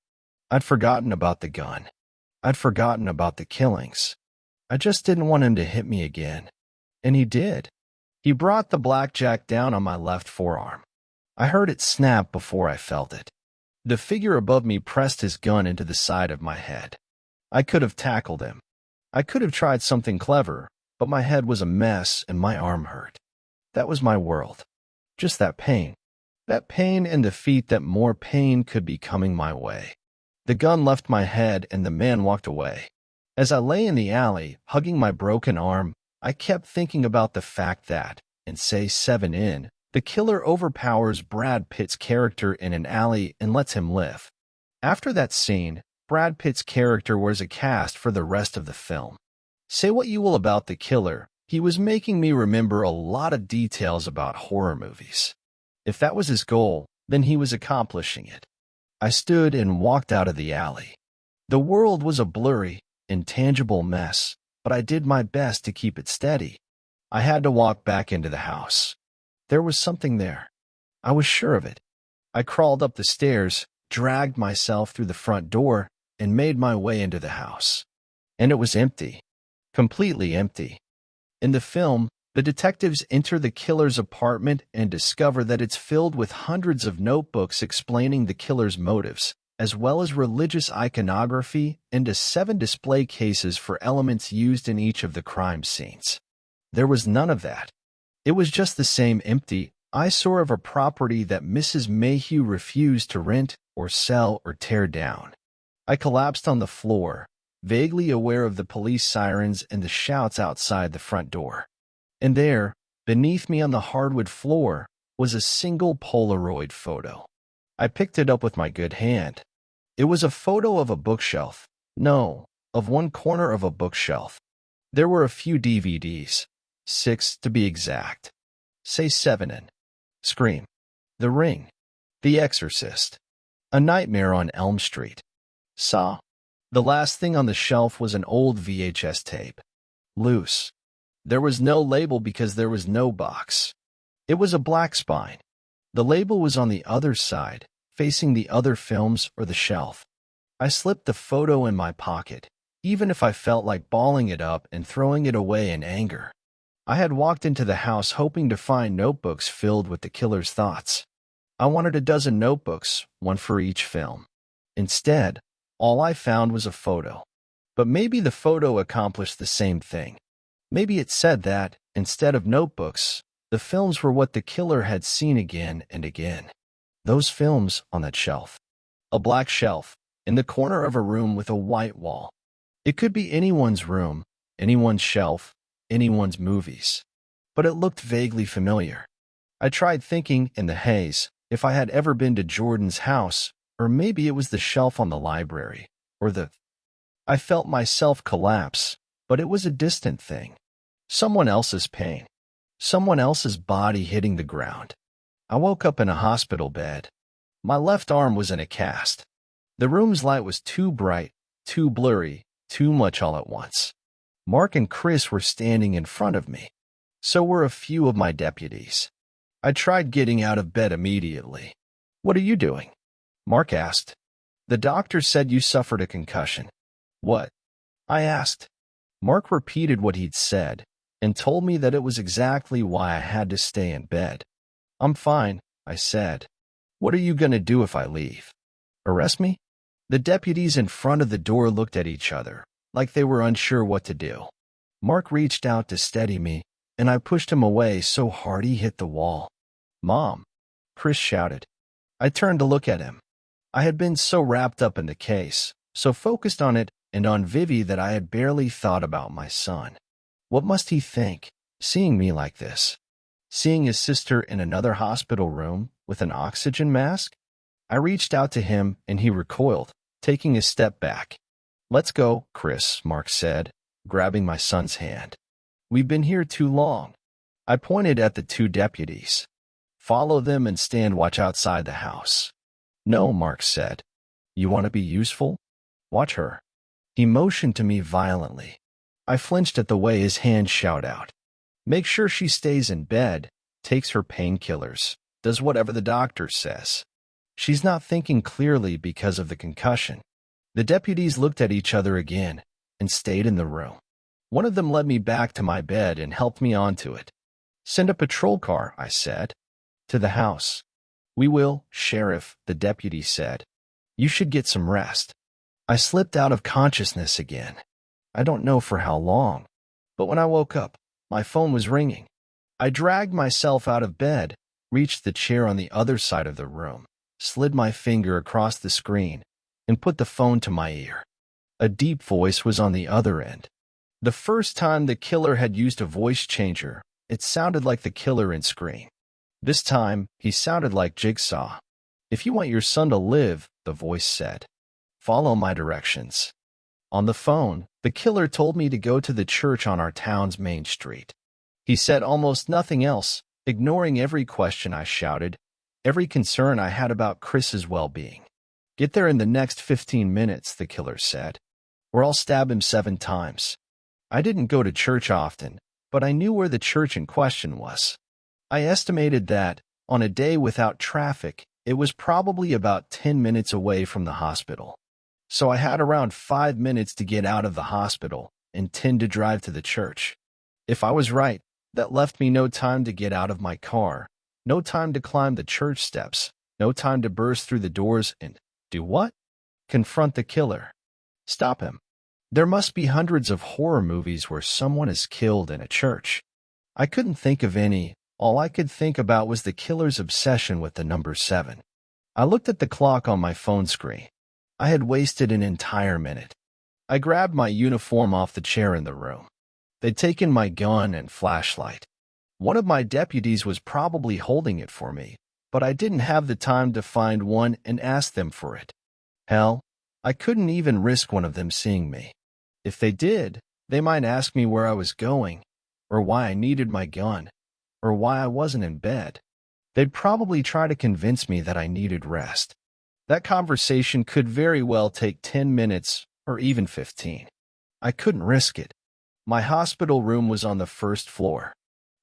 I'd forgotten about the gun. I'd forgotten about the killings. I just didn't want him to hit me again. And he did. He brought the blackjack down on my left forearm. I heard it snap before I felt it. The figure above me pressed his gun into the side of my head. I could have tackled him. I could have tried something clever, but my head was a mess and my arm hurt. That was my world. Just that pain. That pain and the feet that more pain could be coming my way. The gun left my head and the man walked away. As I lay in the alley, hugging my broken arm, I kept thinking about the fact that, in say 7 in, the killer overpowers Brad Pitt's character in an alley and lets him live. After that scene, Brad Pitt's character was a cast for the rest of the film. Say what you will about the killer, he was making me remember a lot of details about horror movies. If that was his goal, then he was accomplishing it. I stood and walked out of the alley. The world was a blurry, intangible mess, but I did my best to keep it steady. I had to walk back into the house. There was something there. I was sure of it. I crawled up the stairs, dragged myself through the front door, and made my way into the house. And it was empty. Completely empty. In the film, the detectives enter the killer's apartment and discover that it's filled with hundreds of notebooks explaining the killer's motives, as well as religious iconography and 7 display cases for elements used in each of the crime scenes. There was none of that. It was just the same empty eyesore of a property that Mrs. Mayhew refused to rent or sell or tear down. I collapsed on the floor, vaguely aware of the police sirens and the shouts outside the front door. And there, beneath me on the hardwood floor, was a single Polaroid photo. I picked it up with my good hand. It was a photo of a bookshelf. No, of one corner of a bookshelf. There were a few DVDs, 6 to be exact. Say 7 and Scream. The Ring. The Exorcist. A Nightmare on Elm Street. Saw. The last thing on the shelf was an old VHS tape. Loose. There was no label because there was no box. It was a black spine. The label was on the other side, facing the other films or the shelf. I slipped the photo in my pocket, even if I felt like balling it up and throwing it away in anger. I had walked into the house hoping to find notebooks filled with the killer's thoughts. I wanted a dozen notebooks, one for each film. Instead, all I found was a photo. But maybe the photo accomplished the same thing. Maybe it said that, instead of notebooks, the films were what the killer had seen again and again. Those films on that shelf. A black shelf, in the corner of a room with a white wall. It could be anyone's room, anyone's shelf, anyone's movies. But it looked vaguely familiar. I tried thinking, in the haze, if I had ever been to Jordan's house, or maybe it was the shelf on the library, or the... I felt myself collapse, but it was a distant thing. Someone else's pain. Someone else's body hitting the ground. I woke up in a hospital bed. My left arm was in a cast. The room's light was too bright, too blurry, too much all at once. Mark and Chris were standing in front of me. So were a few of my deputies. I tried getting out of bed immediately. "What are you doing?" Mark asked. "The doctor said you suffered a concussion." "What?" I asked. Mark repeated what he'd said and told me that it was exactly why I had to stay in bed. "I'm fine," I said. "What are you going to do if I leave? Arrest me?" The deputies in front of the door looked at each other, like they were unsure what to do. Mark reached out to steady me, and I pushed him away so hard he hit the wall. "Mom!" Chris shouted. I turned to look at him. I had been so wrapped up in the case, so focused on it and on Vivi that I had barely thought about my son. What must he think, seeing me like this? Seeing his sister in another hospital room with an oxygen mask? I reached out to him and he recoiled, taking a step back. "Let's go, Chris," Mark said, grabbing my son's hand. "We've been here too long." I pointed at the two deputies. "Follow them and stand watch outside the house." "No," Mark said. "You want to be useful? Watch her." He motioned to me violently. I flinched at the way his hand shot out. "Make sure she stays in bed, takes her painkillers, does whatever the doctor says. She's not thinking clearly because of the concussion." The deputies looked at each other again and stayed in the room. One of them led me back to my bed and helped me onto it. "Send a patrol car," I said. "To the house." "We will, Sheriff," the deputy said. "You should get some rest." I slipped out of consciousness again. I don't know for how long, but when I woke up, my phone was ringing. I dragged myself out of bed, reached the chair on the other side of the room, slid my finger across the screen, and put the phone to my ear. A deep voice was on the other end. The first time the killer had used a voice changer, it sounded like the killer in Scream. This time, he sounded like Jigsaw. "If you want your son to live," the voice said, "follow my directions." On the phone, the killer told me to go to the church on our town's main street. He said almost nothing else, ignoring every question I shouted, every concern I had about Chris's well-being. "Get there in the next 15 minutes, the killer said, "or I'll stab him 7 times. I didn't go to church often, but I knew where the church in question was. I estimated that, on a day without traffic, it was probably about 10 minutes away from the hospital. So I had around 5 minutes to get out of the hospital and 10 to drive to the church. If I was right, that left me no time to get out of my car, no time to climb the church steps, no time to burst through the doors and do what? Confront the killer. Stop him. There must be hundreds of horror movies where someone is killed in a church. I couldn't think of any. All I could think about was the killer's obsession with the number 7. I looked at the clock on my phone screen. I had wasted an entire minute. I grabbed my uniform off the chair in the room. They'd taken my gun and flashlight. One of my deputies was probably holding it for me, but I didn't have the time to find one and ask them for it. Hell, I couldn't even risk one of them seeing me. If they did, they might ask me where I was going, or why I needed my gun, or why I wasn't in bed. They'd probably try to convince me that I needed rest. That conversation could very well take 10 minutes or even 15. I couldn't risk it. My hospital room was on the first floor.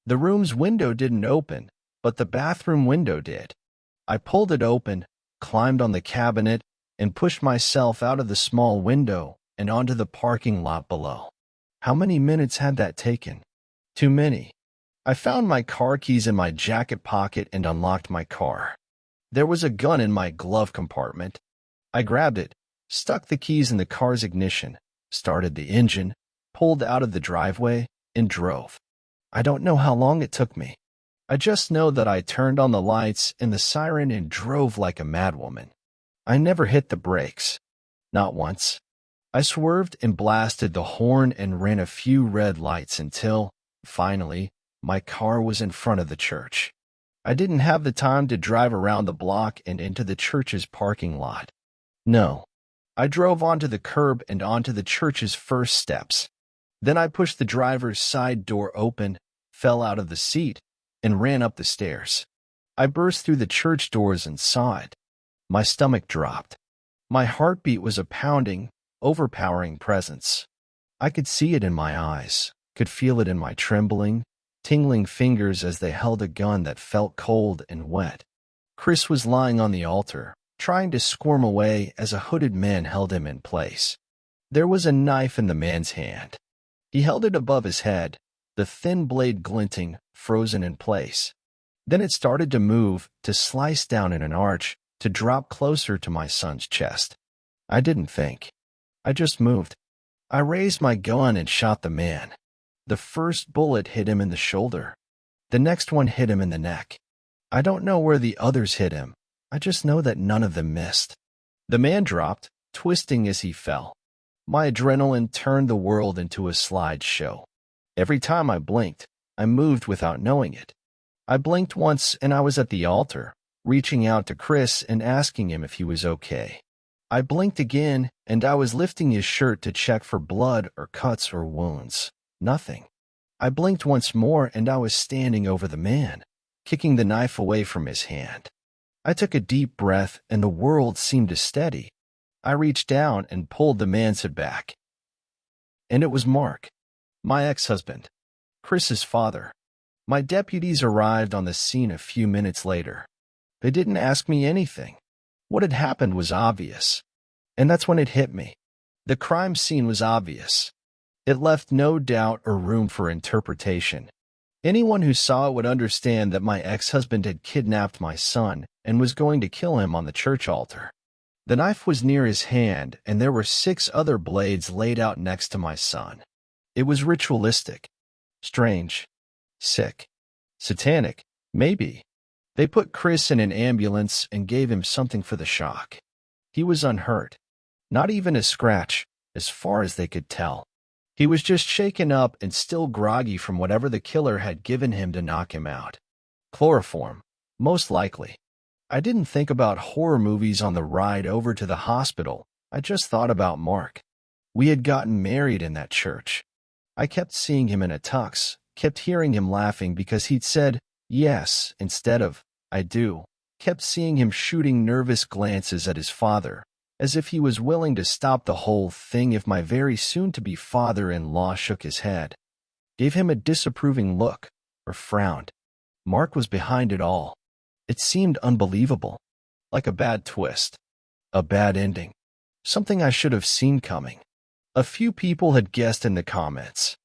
The room's window didn't open, but the bathroom window did. I pulled it open, climbed on the cabinet, and pushed myself out of the small window and onto the parking lot below. How many minutes had that taken? Too many. I found my car keys in my jacket pocket and unlocked my car. There was a gun in my glove compartment. I grabbed it, stuck the keys in the car's ignition, started the engine, pulled out of the driveway, and drove. I don't know how long it took me. I just know that I turned on the lights and the siren and drove like a madwoman. I never hit the brakes. Not once. I swerved and blasted the horn and ran a few red lights until, finally, my car was in front of the church. I didn't have the time to drive around the block and into the church's parking lot. No. I drove onto the curb and onto the church's first steps. Then I pushed the driver's side door open, fell out of the seat, and ran up the stairs. I burst through the church doors and saw it. My stomach dropped. My heartbeat was a pounding, overpowering presence. I could see it in my eyes, could feel it in my trembling, tingling fingers as they held a gun that felt cold and wet. Chris was lying on the altar, trying to squirm away as a hooded man held him in place. There was a knife in the man's hand. He held it above his head, the thin blade glinting, frozen in place. Then it started to move, to slice down in an arch, to drop closer to my son's chest. I didn't think. I just moved. I raised my gun and shot the man. The first bullet hit him in the shoulder. The next one hit him in the neck. I don't know where the others hit him. I just know that none of them missed. The man dropped, twisting as he fell. My adrenaline turned the world into a slideshow. Every time I blinked, I moved without knowing it. I blinked once and I was at the altar, reaching out to Chris and asking him if he was okay. I blinked again and I was lifting his shirt to check for blood or cuts or wounds. Nothing. I blinked once more and I was standing over the man, kicking the knife away from his hand. I took a deep breath and the world seemed to steady. I reached down and pulled the man's head back. And it was Mark, my ex-husband, Chris's father. My deputies arrived on the scene a few minutes later. They didn't ask me anything. What had happened was obvious. And that's when it hit me. The crime scene was obvious. It left no doubt or room for interpretation. Anyone who saw it would understand that my ex-husband had kidnapped my son and was going to kill him on the church altar. The knife was near his hand, and there were 6 other blades laid out next to my son. It was ritualistic, strange, sick, satanic, maybe. They put Chris in an ambulance and gave him something for the shock. He was unhurt, not even a scratch, as far as they could tell. He was just shaken up and still groggy from whatever the killer had given him to knock him out. Chloroform, most likely. I didn't think about horror movies on the ride over to the hospital. I just thought about Mark. We had gotten married in that church. I kept seeing him in a tux, kept hearing him laughing because he'd said yes instead of I do, kept seeing him shooting nervous glances at his father, as if he was willing to stop the whole thing if my very soon-to-be father-in-law shook his head, gave him a disapproving look, or frowned. Mark was behind it all. It seemed unbelievable, like a bad twist, a bad ending, something I should have seen coming. A few people had guessed in the comments.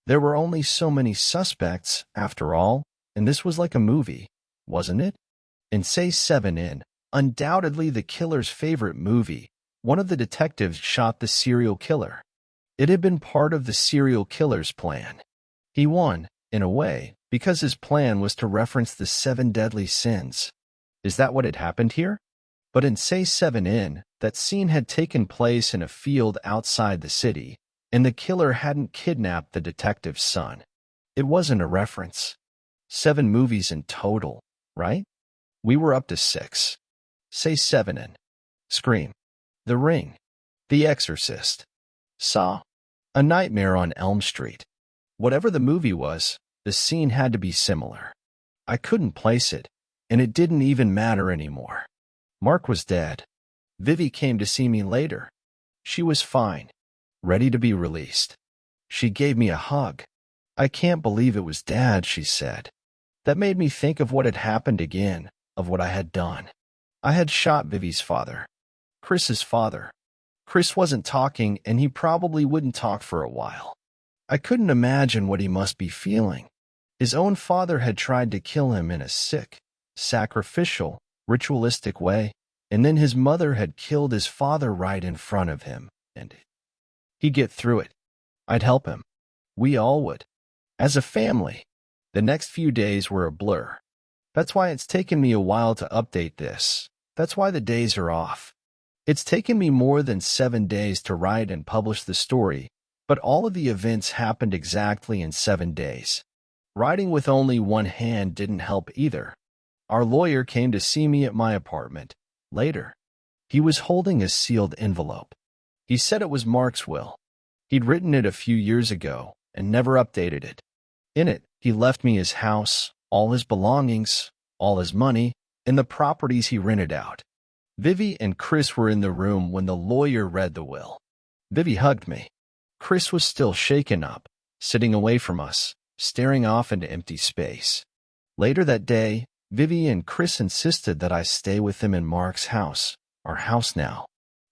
There were only so many suspects, after all, and this was like a movie, wasn't it? In Say 7 In, undoubtedly the killer's favorite movie, one of the detectives shot the serial killer. It had been part of the serial killer's plan. He won, in a way, because his plan was to reference the 7 deadly sins. Is that what had happened here? But in Say 7 In, that scene had taken place in a field outside the city, and the killer hadn't kidnapped the detective's son. It wasn't a reference. 7 movies in total, right? We were up to 6. Say 7 In. Scream. The Ring. The Exorcist. Saw. A Nightmare on Elm Street. Whatever the movie was, the scene had to be similar. I couldn't place it, and it didn't even matter anymore. Mark was dead. Vivi came to see me later. She was fine, ready to be released. She gave me a hug. "I can't believe it was Dad," she said. That made me think of what had happened again, of what I had done. I had shot Vivi's father, Chris's father. Chris wasn't talking, and he probably wouldn't talk for a while. I couldn't imagine what he must be feeling. His own father had tried to kill him in a sick, sacrificial, ritualistic way, and then his mother had killed his father right in front of him, and he'd get through it. I'd help him. We all would. As a family. The next few days were a blur. That's why it's taken me a while to update this. That's why the days are off. It's taken me more than 7 days to write and publish the story, but all of the events happened exactly in 7 days. Writing with only one hand didn't help either. Our lawyer came to see me at my apartment later. He was holding a sealed envelope. He said it was Mark's will. He'd written it a few years ago and never updated it. In it, he left me his house, all his belongings, all his money, and the properties he rented out. Vivi and Chris were in the room when the lawyer read the will. Vivi hugged me. Chris was still shaken up, sitting away from us, staring off into empty space. Later that day, Vivi and Chris insisted that I stay with them in Mark's house, our house now.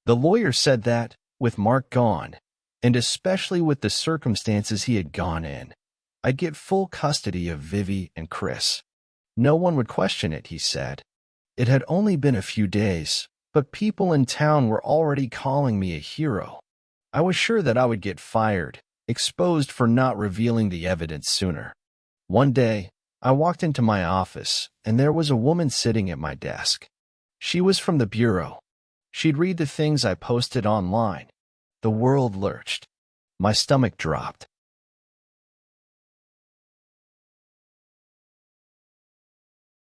The lawyer said that, with Mark gone, and especially with the circumstances he had gone in, I'd get full custody of Vivi and Chris. No one would question it, he said. It had only been a few days, but people in town were already calling me a hero. I was sure that I would get fired, exposed for not revealing the evidence sooner. One day, I walked into my office, and there was a woman sitting at my desk. She was from the bureau. She'd read the things I posted online. The world lurched. My stomach dropped.